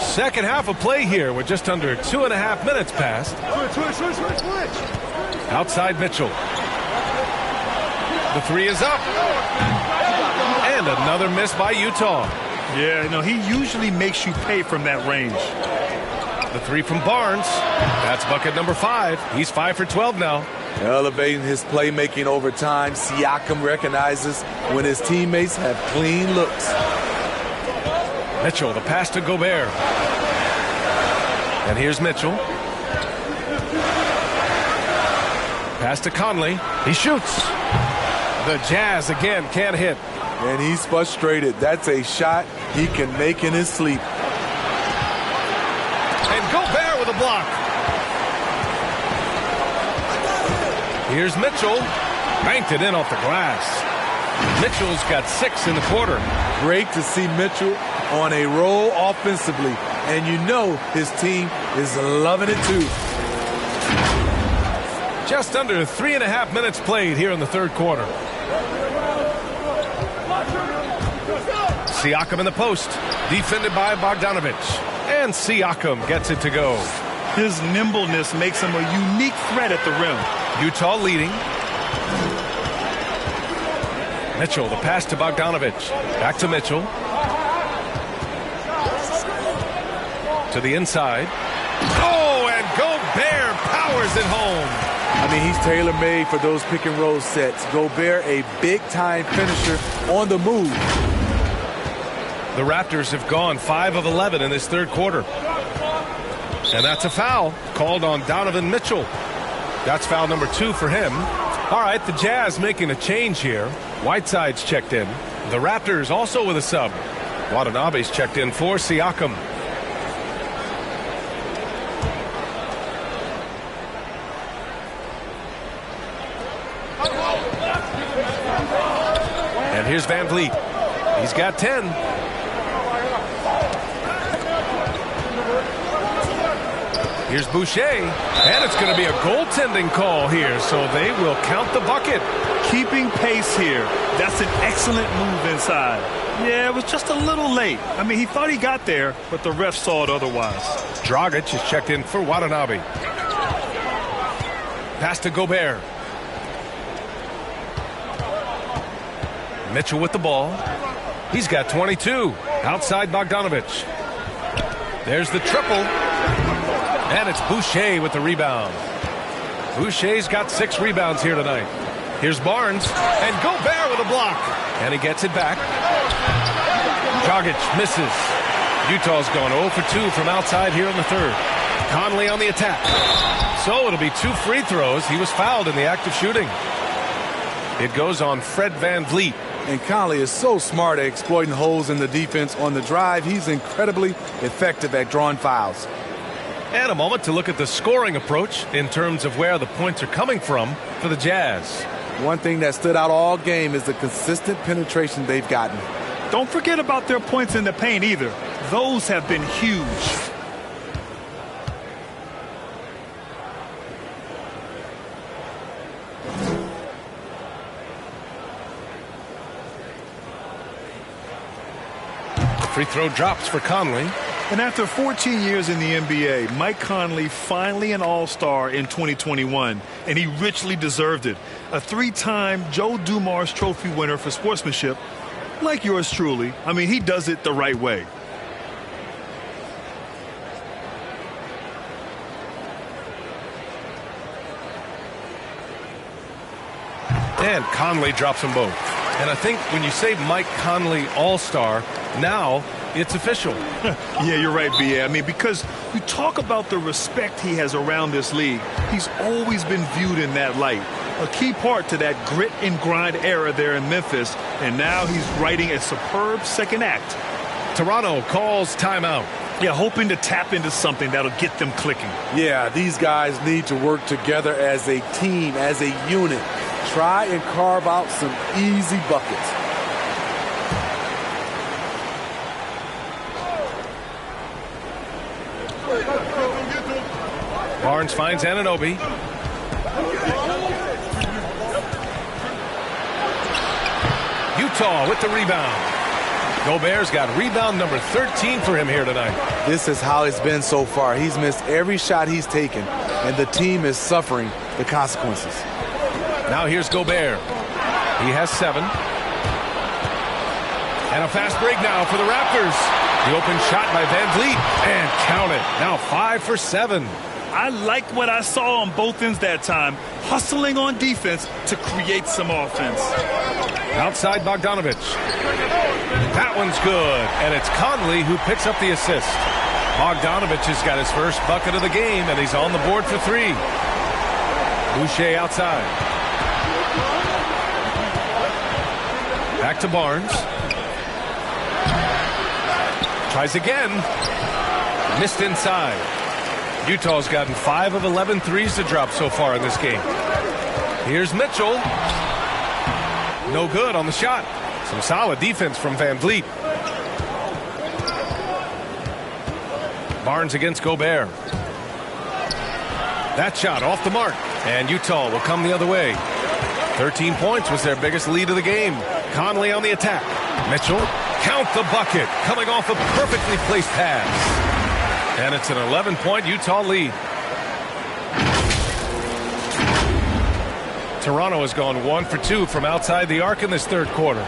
Second half of play here with just under 2.5 minutes passed. Outside Mitchell. The 3 is up. And another miss by Utah. Yeah, no, he usually makes you pay from that range. The 3 from Barnes. That's bucket number 5. He's 5 for 12 now. Elevating his playmaking over time, Siakam recognizes when his teammates have clean looks. Mitchell, the pass to Gobert. And here's Mitchell. Pass to Conley. He shoots. The Jazz again can't hit. And he's frustrated. That's a shot he can make in his sleep. And Gobert with a block. Here's Mitchell. Banked it in off the glass. Mitchell's got 6 in the quarter. Great to see Mitchell on a roll offensively. And you know his team is loving it too. Just under 3.5 minutes played here in the third quarter. Siakam in the post. Defended by Bogdanovich. And Siakam gets it to go. His nimbleness makes him a unique threat at the rim. Utah leading. Mitchell, the pass to Bogdanovich. Back to Mitchell. To the inside. Oh, and Gobert powers it home. I mean, he's tailor-made for those pick-and-roll sets. Gobert, a big-time finisher on the move. The Raptors have gone 5 of 11 in this third quarter. And that's a foul called on Donovan Mitchell. That's foul number 2 for him. All right, the Jazz making a change here. Whiteside's checked in. The Raptors also with a sub. Watanabe's checked in for Siakam. And here's Van Vliet. He's got 10. Here's Boucher, and it's going to be a goaltending call here, so they will count the bucket. Keeping pace here. That's an excellent move inside. Yeah, it was just a little late. I mean, he thought he got there, but the ref saw it otherwise. Dragic is checked in for Watanabe. Pass to Gobert. Mitchell with the ball. He's got 22. Outside Bogdanovich. There's the triple. And it's Boucher with the rebound. Boucher's got 6 rebounds here tonight. Here's Barnes. And Gobert with a block. And he gets it back. Dragic misses. Utah's gone 0 for 2 from outside here in the third. Conley on the attack. So it'll be 2 free throws. He was fouled in the act of shooting. It goes on Fred Van Vliet. And Conley is so smart at exploiting holes in the defense on the drive. He's incredibly effective at drawing fouls. And a moment to look at the scoring approach in terms of where the points are coming from for the Jazz. One thing that stood out all game is the consistent penetration they've gotten. Don't forget about their points in the paint either. Those have been huge. Free throw drops for Conley. And after 14 years in the NBA, Mike Conley finally an All-Star in 2021, and he richly deserved it. A 3-time Joe Dumars Trophy winner for sportsmanship, like yours truly. I mean, he does it the right way. And Conley drops them both. And I think when you say Mike Conley All-Star, now it's official. Yeah, you're right, B.A. I mean, because you talk about the respect he has around this league. He's always been viewed in that light. A key part to that grit and grind era there in Memphis. And now he's writing a superb second act. Toronto calls timeout. Yeah, hoping to tap into something that'll get them clicking. Yeah, these guys need to work together as a team, as a unit. Try and carve out some easy buckets. Barnes finds Anunoby. Utah with the rebound. Gobert's got rebound number 13 for him here tonight. This is how it's been so far. He's missed every shot he's taken, and the team is suffering the consequences. Now here's Gobert. He has 7. And a fast break now for the Raptors. The open shot by Van Vliet. And count it. Now 5 for 7. I like what I saw on both ends that time, hustling on defense to create some offense. Outside Bogdanovich. That one's good, and it's Conley who picks up the assist. Bogdanovich has got his first bucket of the game, and he's on the board for 3. Boucher outside. Back to Barnes. Tries again. Missed inside. Utah's gotten 5 of 11 threes to drop so far in this game. Here's Mitchell. No good on the shot. Some solid defense from Van Vliet. Barnes against Gobert. That shot off the mark. And Utah will come the other way. 13 points was their biggest lead of the game. Conley on the attack. Mitchell, count the bucket. Coming off a perfectly placed pass. And it's an 11-point Utah lead. Toronto has gone 1 for 2 from outside the arc in this third quarter.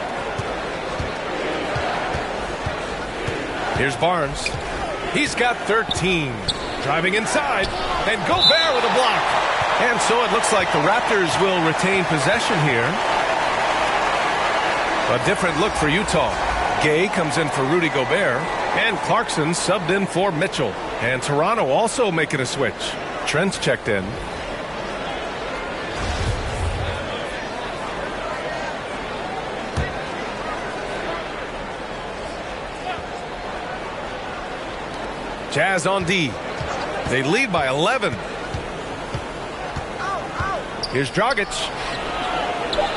Here's Barnes. He's got 13. Driving inside. And Gobert with a block. And so it looks like the Raptors will retain possession here. A different look for Utah. Gay comes in for Rudy Gobert. And Clarkson subbed in for Mitchell. And Toronto also making a switch. Trent's checked in. Jazz on D. They lead by 11. Here's Dragic.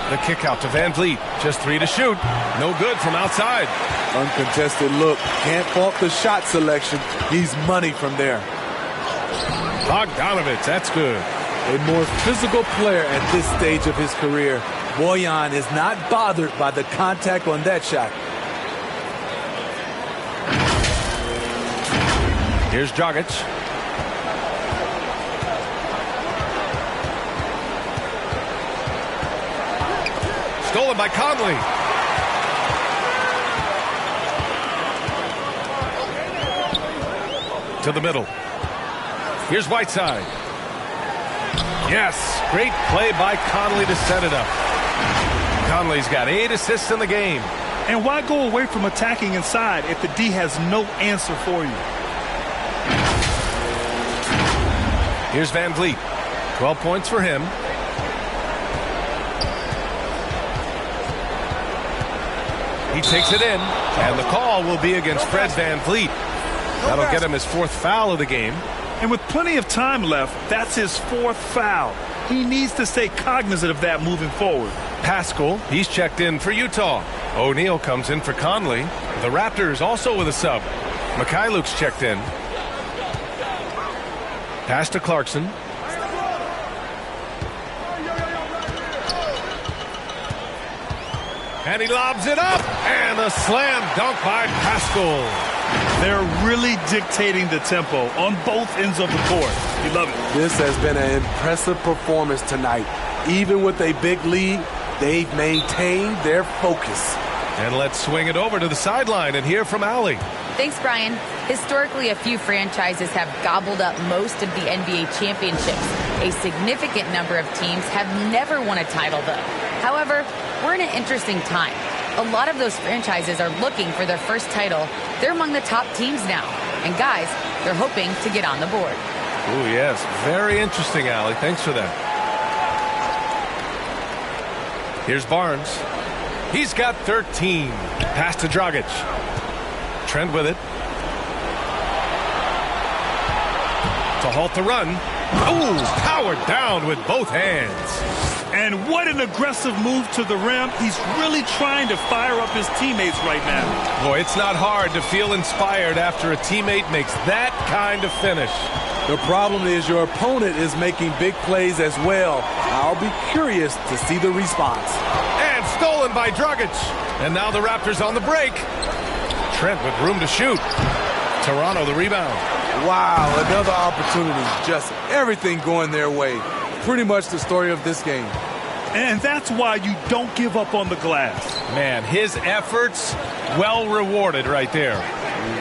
The kick out to Van Vliet. Just 3 to shoot. No good from outside. Uncontested look. Can't fault the shot selection. He's money from there. Bogdanovich, that's good. A more physical player at this stage of his career. Bojan is not bothered by the contact on that shot. Here's Dragic. Stolen by Conley. To the middle. Here's Whiteside. Yes, great play by Conley to set it up. Conley's got 8 assists in the game. And why go away from attacking inside if the D has no answer for you? Here's Van Vliet. 12 points for him. He takes it in, and the call will be against Fred Van Vliet. That'll get him his 4th foul of the game. And with plenty of time left, that's his 4th foul. He needs to stay cognizant of that moving forward. Pascal, he's checked in for Utah. O'Neal comes in for Conley. The Raptors also with a sub. Mikhailuk's checked in. Pass to Clarkson. And he lobs it up. And a slam dunk by Pascal. They're really dictating the tempo on both ends of the court. You love it. This has been an impressive performance tonight. Even with a big lead, they've maintained their focus. And let's swing it over to the sideline and hear from Allie. Thanks, Brian. Historically, a few franchises have gobbled up most of the NBA championships. A significant number of teams have never won a title, though. However, we're in an interesting time. A lot of those franchises are looking for their first title. They're among the top teams now. And guys, they're hoping to get on the board. Oh, yes. Very interesting, Allie. Thanks for that. Here's Barnes. He's got 13. Pass to Dragic. Trent with it. To halt the run. Oh, powered down with both hands. And what an aggressive move to the rim. He's really trying to fire up his teammates right now. Boy, it's not hard to feel inspired after a teammate makes that kind of finish. The problem is your opponent is making big plays as well. I'll be curious to see the response. And stolen by Dragic. And now the Raptors on the break. Trent with room to shoot. Toronto the rebound. Wow, another opportunity. Just everything going their way. Pretty much the story of this game. And that's why you don't give up on the glass. Man, his efforts well rewarded right there.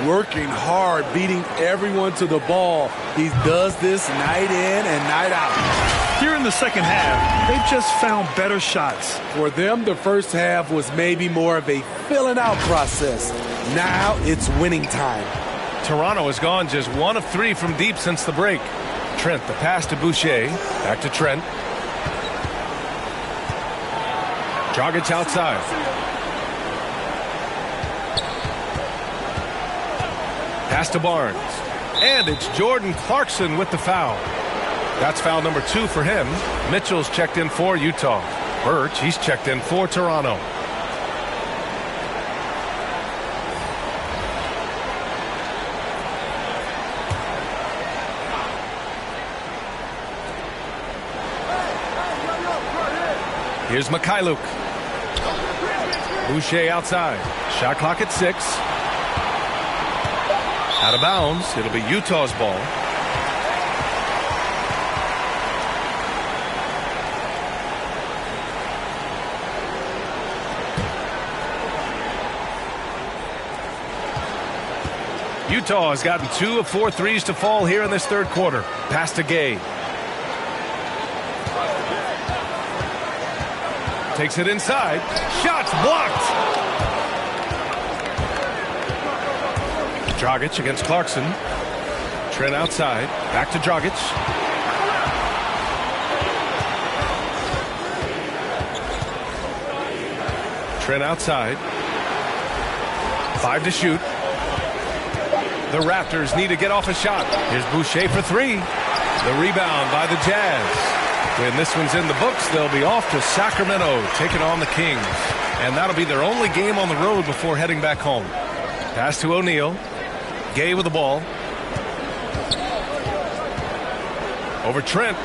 working hard, beating everyone to the ball. He does this night in and night out. Here in the second half, they've just found better shots. For them, the first half was maybe more of a filling out process. Now it's winning time. Toronto has gone just 1 of 3 from deep since the break. Trent, the pass to Boucher. Back to Trent. Dragic outside. Pass to Barnes. And it's Jordan Clarkson with the foul. That's foul number 2 for him. Mitchell's checked in for Utah. Birch, he's checked in for Toronto. Here's Mikhailuk. Boucher outside. Shot clock at 6. Out of bounds. It'll be Utah's ball. Utah has gotten 2 of 4 threes to fall here in this third quarter. Pass to Gay. Takes it inside. Shots blocked. Dragic against Clarkson. Trent outside. Back to Dragic. Trent outside. 5 to shoot. The Raptors need to get off a shot. Here's Boucher for 3. The rebound by the Jazz. When this one's in the books, they'll be off to Sacramento, taking on the Kings. And that'll be their only game on the road before heading back home. Pass to O'Neal. Gay with the ball. Over Trent.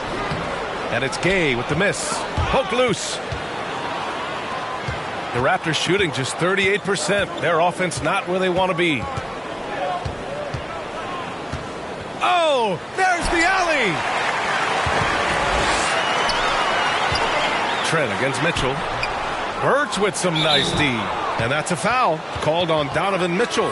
And it's Gay with the miss. Poke loose. The Raptors shooting just 38%. Their offense not where they want to be. Oh, there's the alley. Trent against Mitchell. Birch with some nice D. And that's a foul called on Donovan Mitchell.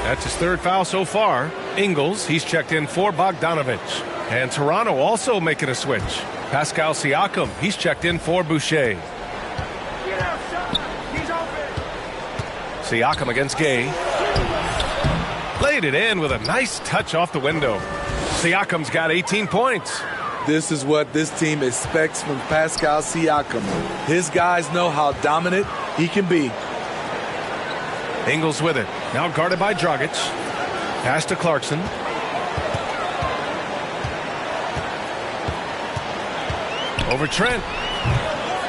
That's his 3rd foul so far. Ingles, he's checked in for Bogdanovich. And Toronto also making a switch. Pascal Siakam, he's checked in for Boucher. Siakam against Gay. Laid it in with a nice touch off the window. Siakam's got 18 points. This is what this team expects from Pascal Siakam. His guys know how dominant he can be. Ingles with it. Now guarded by Dragic. Pass to Clarkson. Over Trent.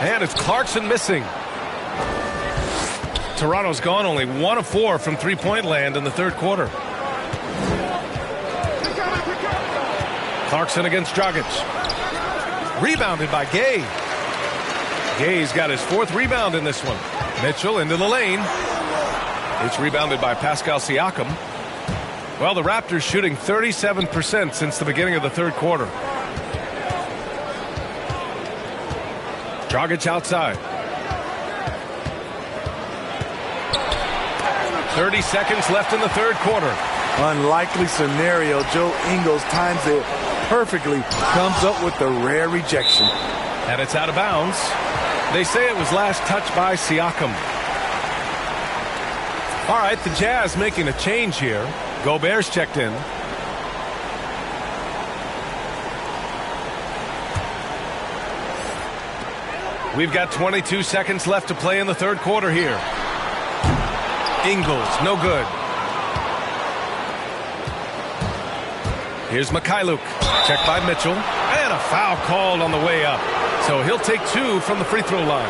And it's Clarkson missing. Toronto's gone only 1 of 4 from three-point land in the third quarter. Clarkson against Dragic. Rebounded by Gay. Gay's got his 4th rebound in this one. Mitchell into the lane. It's rebounded by Pascal Siakam. Well, the Raptors shooting 37% since the beginning of the third quarter. Dragic outside. 30 seconds left in the third quarter. Unlikely scenario. Joe Ingles times it perfectly, comes up with the rare rejection. And it's out of bounds. They say it was last touched by Siakam. All right, the Jazz making a change here. Gobert's checked in. We've got 22 seconds left to play in the third quarter here. Ingles, no good. Here's Mikhailuk. Checked by Mitchell. And a foul called on the way up. So he'll take 2 from the free throw line.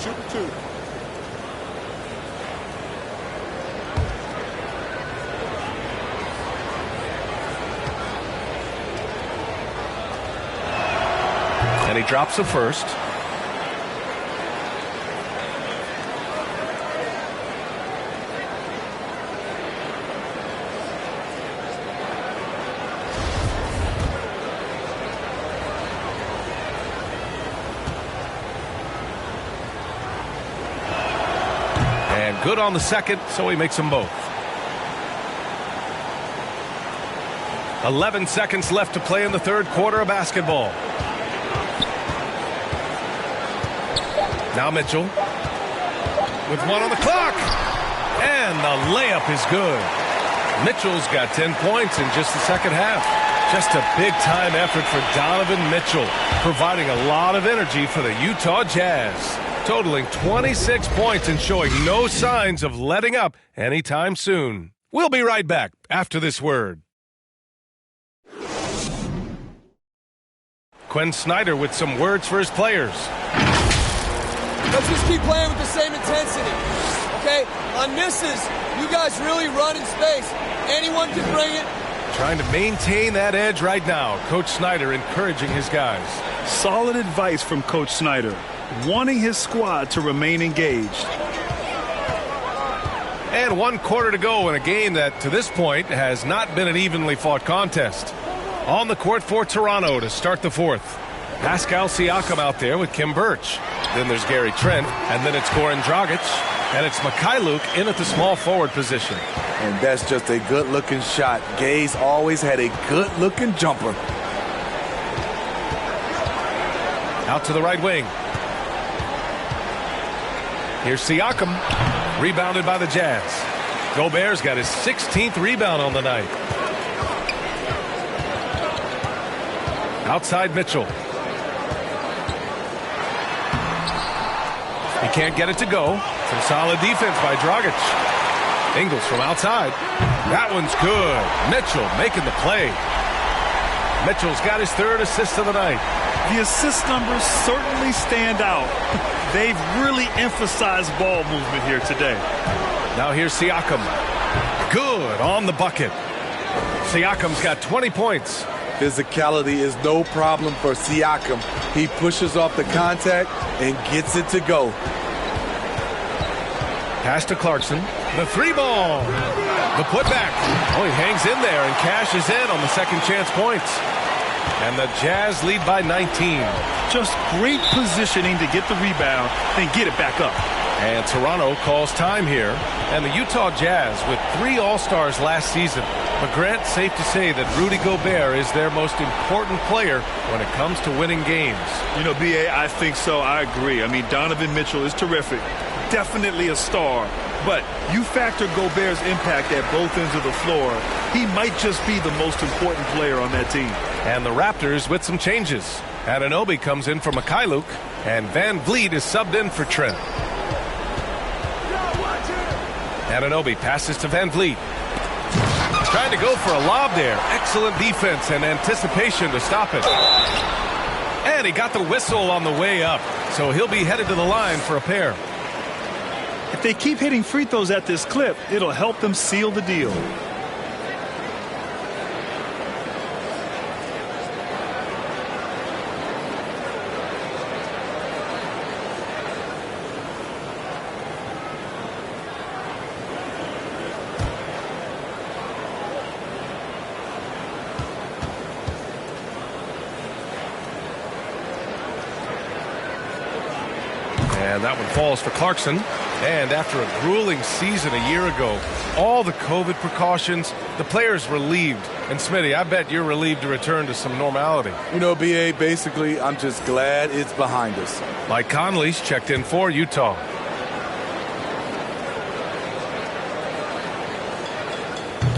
Shoot 2. And he drops the first. And good on the second, so he makes them both. 11 seconds left to play in the third quarter of basketball. Now Mitchell with one on the clock. And the layup is good. Mitchell's got 10 points in just the second half. Just a big-time effort for Donovan Mitchell, providing a lot of energy for the Utah Jazz, totaling 26 points and showing no signs of letting up anytime soon. We'll be right back after this word. Quinn Snyder with some words for his players. Let's just keep playing with the same intensity, okay? On misses, you guys really run in space. Anyone can bring it. Trying to maintain that edge right now. Coach Snyder encouraging his guys. Solid advice from Coach Snyder, wanting his squad to remain engaged. And 1 quarter to go in a game that, to this point, has not been an evenly fought contest. On the court for Toronto to start the fourth. Pascal Siakam out there with Kim Birch. Then there's Gary Trent, and then it's Goran Dragic, and it's MyLeague in at the small forward position. And that's just a good-looking shot. Gaze always had a good-looking jumper. Out to the right wing. Here's Siakam, rebounded by the Jazz. Gobert's got his 16th rebound on the night. Outside Mitchell. He can't get it to go. Some solid defense by Dragic. Ingles from outside. That one's good. Mitchell making the play. Mitchell's got his third assist of the night. The assist numbers certainly stand out. They've really emphasized ball movement here today. Now here's Siakam. Good on the bucket. Siakam's got 20 points. Physicality is no problem for Siakam. He pushes off the contact and gets it to go. Pass to Clarkson. The three ball. The putback. Oh, he hangs in there and cashes in on the second chance points. And the Jazz lead by 19. Just great positioning to get the rebound and get it back up. And Toronto calls time here. And the Utah Jazz with 3 All-Stars last season. But Grant, safe to say that Rudy Gobert is their most important player when it comes to winning games. You know, B.A., I think so. I agree. I mean, Donovan Mitchell is terrific. Definitely a star. But you factor Gobert's impact at both ends of the floor, he might just be the most important player on that team. And the Raptors with some changes. Anunoby comes in for MyLeague, and Van Vliet is subbed in for Trent. Anunoby passes to Van Vliet. Trying to go for a lob there. Excellent defense and anticipation to stop it. And he got the whistle on the way up, so he'll be headed to the line for a pair. If they keep hitting free throws at this clip, it'll help them seal the deal. And that one falls for Clarkson. And after a grueling season a year ago, all the COVID precautions, the players relieved. And Smitty, I bet you're relieved to return to some normality. You know, B.A., basically, I'm just glad it's behind us. Mike Conley's checked in for Utah.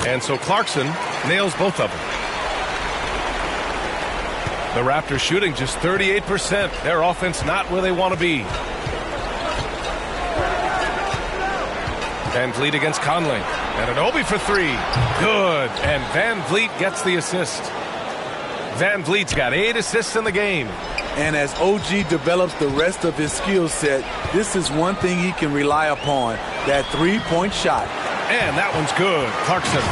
And so Clarkson nails both of them. The Raptors shooting just 38%. Their offense not where they want to be. Van Vliet against Conley. And Anunoby for 3. Good. And Van Vliet gets the assist. Van Vliet's got 8 assists in the game. And as OG develops the rest of his skill set, this is one thing he can rely upon, that three-point shot. And that one's good. Clarkson.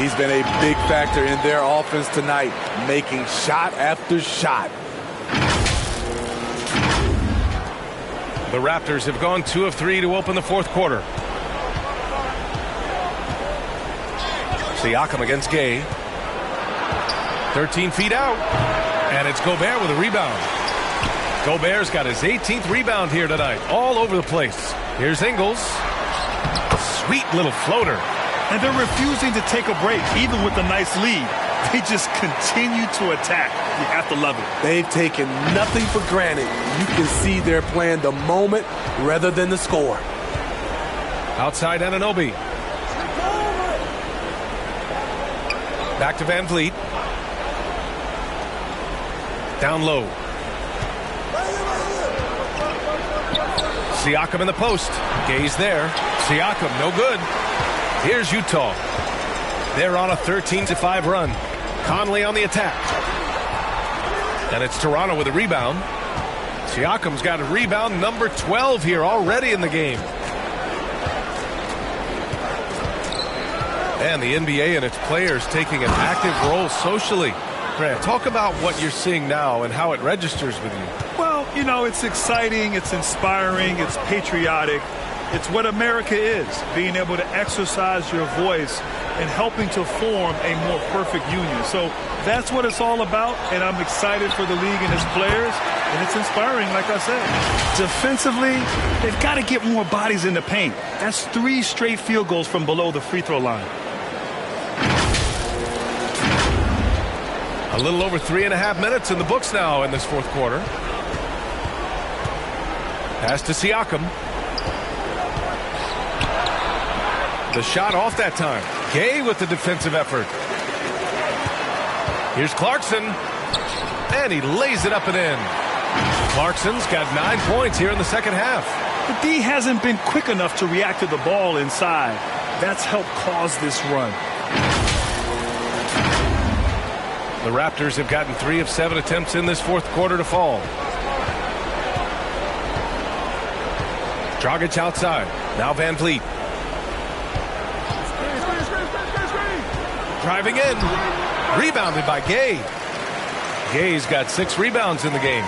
He's been a big factor in their offense tonight, making shot after shot. The Raptors have gone 2 of 3 to open the fourth quarter. Siakam against Gay. 13 feet out. And it's Gobert with a rebound. Gobert's got his 18th rebound here tonight. All over the place. Here's Ingles. Sweet little floater. And they're refusing to take a break, even with a nice lead. They just continue to attack. You have to love it. They've taken nothing for granted. You can see they're playing the moment rather than the score. Outside Anunoby. Back to Van Vliet. Down low. Siakam in the post. Gay's there. Siakam, no good. Here's Utah. They're on a 13-5 run. Conley on the attack. And it's Toronto with a rebound. Siakam's got a rebound number 12 here already in the game. And the NBA and its players taking an active role socially. Grant, talk about what you're seeing now and how it registers with you. Well, you know, it's exciting, it's inspiring, it's patriotic. It's what America is, being able to exercise your voice and helping to form a more perfect union. So that's what it's all about, and I'm excited for the league and its players, and it's inspiring, like I said. Defensively, they've got to get more bodies in the paint. That's 3 straight field goals from below the free throw line. A little over 3.5 minutes in the books now in this fourth quarter. Pass to Siakam. The shot off that time. Gay with the defensive effort. Here's Clarkson. And he lays it up and in. Clarkson's got 9 points here in the second half. The D hasn't been quick enough to react to the ball inside. That's helped cause this run. The Raptors have gotten 3 of 7 attempts in this fourth quarter to fall. Dragic outside. Now Van Vliet. Driving in. Rebounded by Gay. Gay's got 6 rebounds in the game.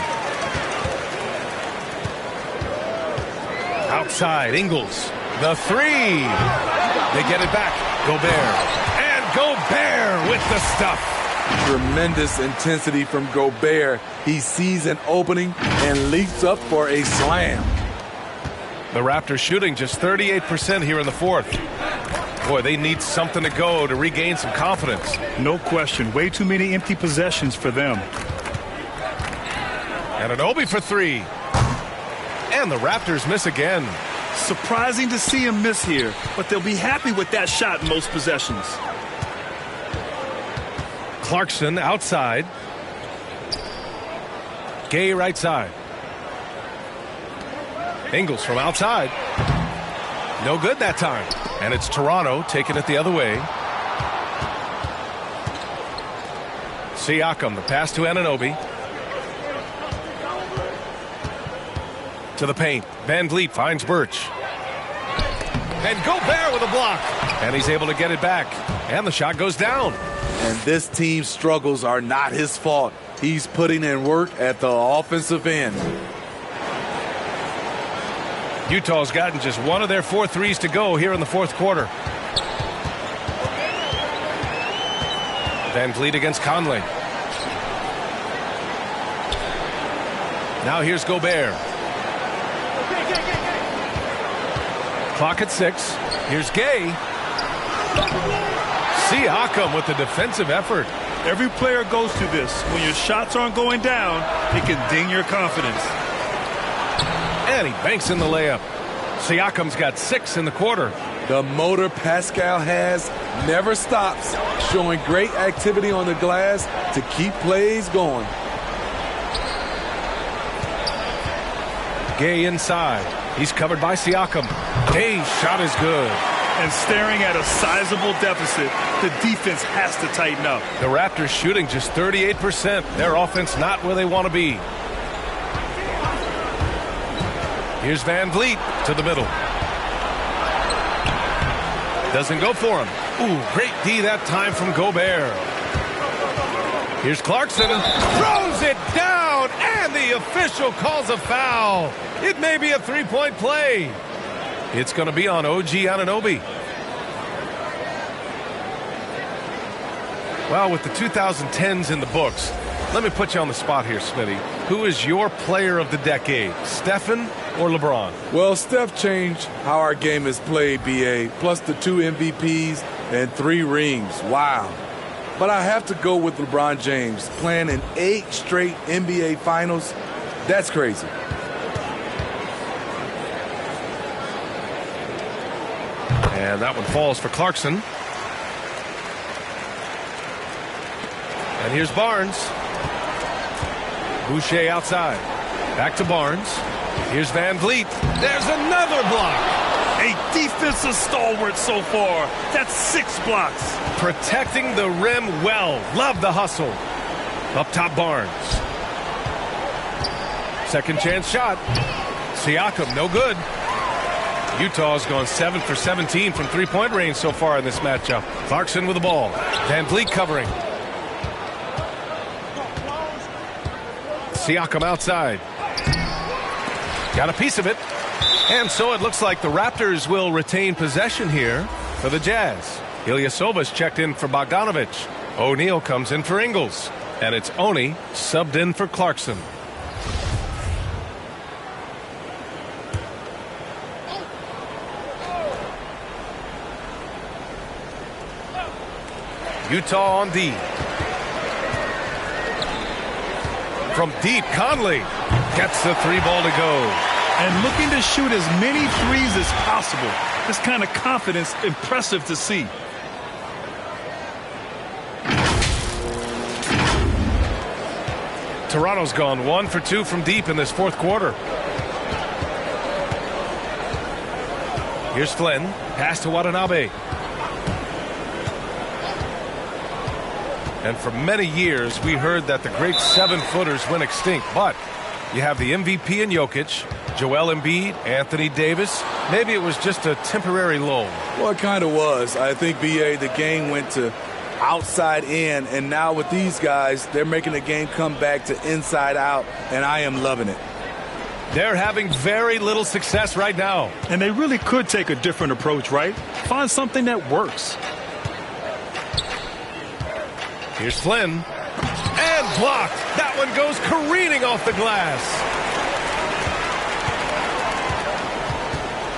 Outside, Ingles. The 3. They get it back. Gobert. And Gobert with the stuff. Tremendous intensity from Gobert. He sees an opening and leaps up for a slam. The Raptors shooting just 38% here in the fourth. Boy, they need something to go to regain some confidence. No question. Way too many empty possessions for them. Anunoby for 3. And the Raptors miss again. Surprising to see him miss here, but they'll be happy with that shot in most possessions. Clarkson outside. Gay right side. Ingles from outside. No good that time. And it's Toronto taking it the other way. Siakam, the pass to Anunoby. To the paint. Van Vliet finds Birch. And Gobert with a block. And he's able to get it back. And the shot goes down. And this team's struggles are not his fault. He's putting in work at the offensive end. Utah's gotten just 1 of their 4 threes to go here in the fourth quarter. Van Vliet against Conley. Now here's Gobert. Clock at 6. Here's Gay. Siakam with the defensive effort. Every player goes through this. When your shots aren't going down, it can ding your confidence. And he banks in the layup. Siakam's got 6 in the quarter. The motor Pascal has never stops, showing great activity on the glass to keep plays going. Gay inside. He's covered by Siakam. Gay's shot is good. And staring at a sizable deficit, the defense has to tighten up. The Raptors shooting just 38%. Their offense not where they want to be. Here's Van Vliet to the middle. Doesn't go for him. Ooh, great D that time from Gobert. Here's Clarkson. Throws it down, and the official calls a foul. It may be a 3-point play. It's going to be on OG Anunoby. Well, with the 2010s in the books, let me put you on the spot here, Smitty. Who is your player of the decade, Stephen or LeBron? Well, Steph changed how our game is played, BA, plus the 2 MVPs and 3 rings. Wow. But I have to go with LeBron James, playing in 8 straight NBA Finals. That's crazy. And that one falls for Clarkson. And here's Barnes. Boucher outside. Back to Barnes. Here's Van Vliet. There's another block. A defensive stalwart so far. That's 6 blocks. Protecting the rim well. Love the hustle. Up top, Barnes. Second chance shot. Siakam, no good. Utah's gone 7 for 17 from three-point range so far in this matchup. Clarkson with the ball. Van Vliet covering. Siakam outside. Got a piece of it. And so it looks like the Raptors will retain possession here for the Jazz. Ilyasova's checked in for Bogdanovich. O'Neal comes in for Ingles. And it's Oni subbed in for Clarkson. Utah on D. From deep, Conley gets the 3-ball to go. And looking to shoot as many threes as possible. This kind of confidence, impressive to see. Toronto's gone 1 for 2 from deep in this fourth quarter. Here's Flynn. Pass to Watanabe. And for many years, we heard that the great 7-footers went extinct. But you have the MVP in Jokic, Joel Embiid, Anthony Davis. Maybe it was just a temporary lull. Well, it kind of was. I think, BA, the game went to outside in, and now with these guys, they're making the game come back to inside out, and I am loving it. They're having very little success right now. And they really could take a different approach, right? Find something that works. Here's Flynn. And blocked. That one goes careening off the glass.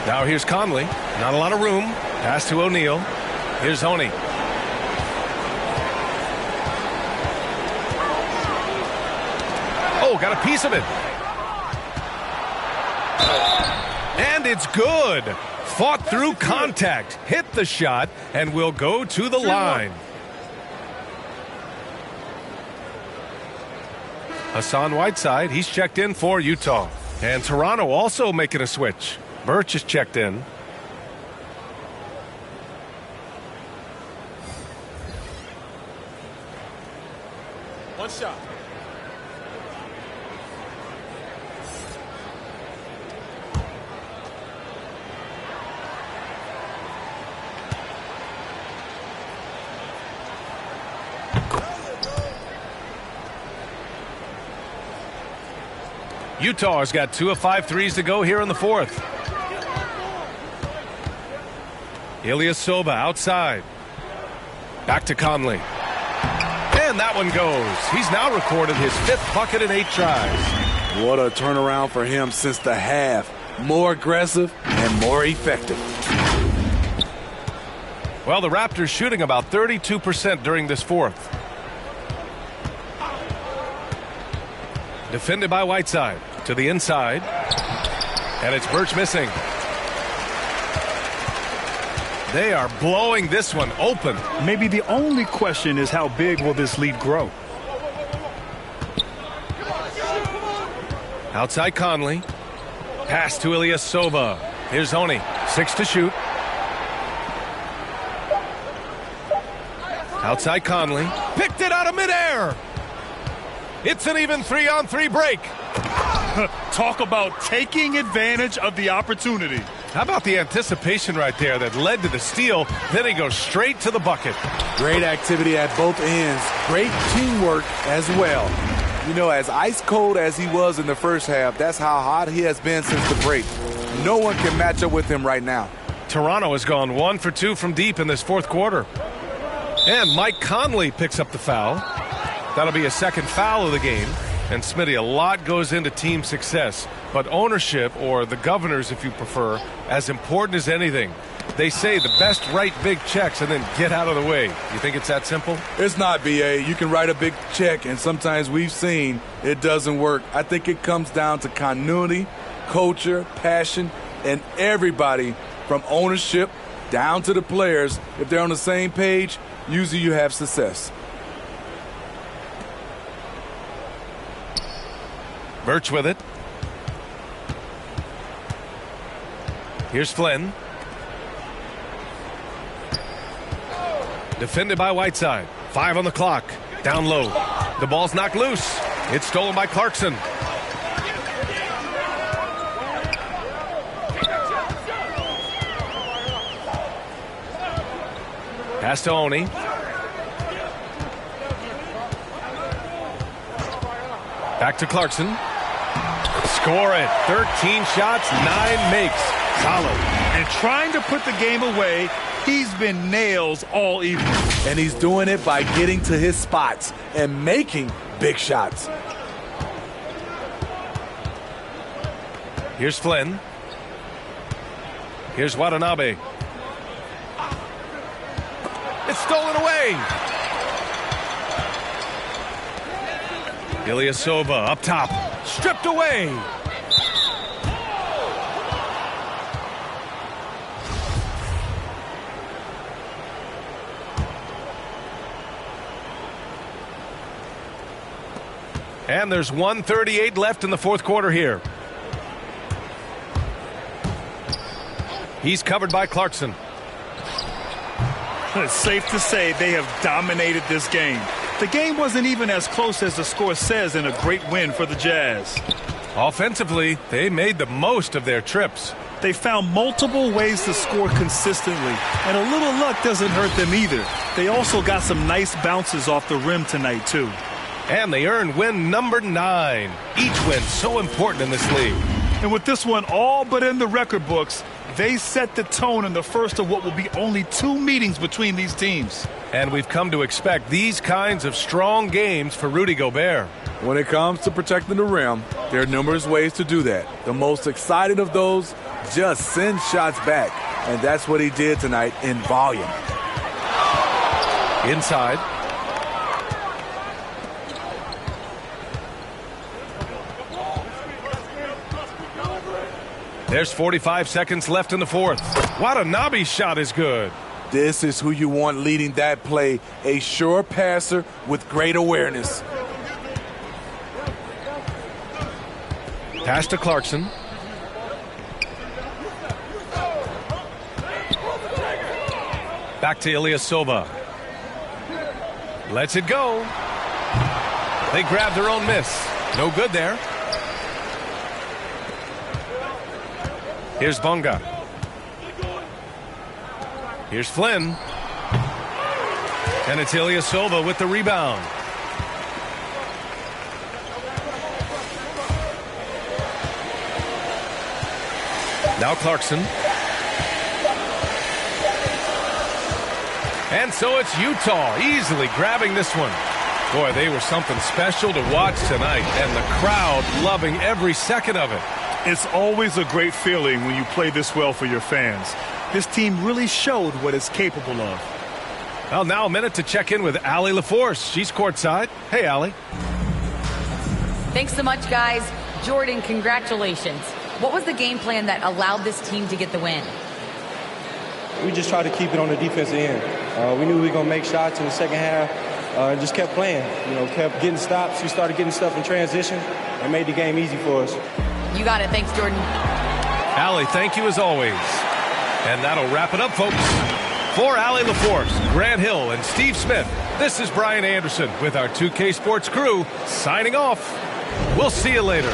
Now here's Conley. Not a lot of room. Pass to O'Neal. Here's Oni. Oh, got a piece of it. And it's good. Fought through contact. Hit the shot and will go to the line. Hassan Whiteside, he's checked in for Utah. And Toronto also making a switch. Birch is checked in. One shot. Utah has got 2 of 5 threes to go here in the fourth. Ilyasova outside. Back to Conley. And that one goes. He's now recorded his 5th bucket in 8 tries. What a turnaround for him since the half. More aggressive and more effective. Well, the Raptors shooting about 32% during this fourth. Defended by Whiteside to the inside. And it's Birch missing. They are blowing this one open. Maybe the only question is how big will this lead grow? Outside Conley. Pass to Ilyasova. Here's Oni. 6 to shoot. Outside Conley. Picked it out of midair. It's an even 3-on-3 break. Talk about taking advantage of the opportunity. How about the anticipation right there that led to the steal? Then he goes straight to the bucket. Great activity at both ends. Great teamwork as well. You know, as ice cold as he was in the first half, that's how hot he has been since the break. No one can match up with him right now. Toronto has gone 1 for 2 from deep in this fourth quarter. And Mike Conley picks up the foul. That'll be a second foul of the game. And Smitty, a lot goes into team success, but ownership, or the governors if you prefer, as important as anything. They say the best write big checks and then get out of the way. You think it's that simple? It's not, BA. You can write a big check, and sometimes we've seen it doesn't work. I think it comes down to continuity, culture, passion, and everybody from ownership down to the players. If they're on the same page, usually you have success. Birch with it. Here's Flynn. Defended by Whiteside. 5 on the clock. Down low. The ball's knocked loose. It's stolen by Clarkson. Pass to Oni. Back to Clarkson. Score it. 13 shots, 9 makes. Solid. And trying to put the game away, he's been nails all evening. And he's doing it by getting to his spots and making big shots. Here's Flynn. Here's Watanabe. It's stolen away. Ilyasova up top. Stripped away. And there's 1:38 left in the fourth quarter here. He's covered by Clarkson. It's safe to say they have dominated this game. The game wasn't even as close as the score says in a great win for the Jazz. Offensively, they made the most of their trips. They found multiple ways to score consistently, and a little luck doesn't hurt them either. They also got some nice bounces off the rim tonight, too. And they earned win number 9. Each win so important in this league. And with this one all but in the record books, they set the tone in the first of what will be only 2 meetings between these teams. And we've come to expect these kinds of strong games for Rudy Gobert. When it comes to protecting the rim, there are numerous ways to do that. The most exciting of those, just send shots back. And that's what he did tonight in volume. Inside. There's 45 seconds left in the fourth. Watanabe's shot is good. This is who you want leading that play, a sure passer with great awareness. Pass to Clarkson. Back to Ilyasova. Lets it go. They grab their own miss. No good there. Here's Bonga. Here's Flynn. And it's Ilyasova with the rebound. Now Clarkson. And so it's Utah easily grabbing this one. Boy, they were something special to watch tonight, and the crowd loving every second of it. It's always a great feeling when you play this well for your fans. This team really showed what it's capable of. Well, now a minute to check in with Allie LaForce. She's courtside. Hey, Allie. Thanks so much, guys. Jordan, congratulations. What was the game plan that allowed this team to get the win? We just tried to keep it on the defensive end. We knew we were going to make shots in the second half and just kept playing. Kept getting stops. We started getting stuff in transition and made the game easy for us. You got it. Thanks, Jordan. Allie, thank you as always. And that'll wrap it up, folks. For Allie LaForce, Grant Hill, and Steve Smith, this is Brian Anderson with our 2K Sports crew signing off. We'll see you later.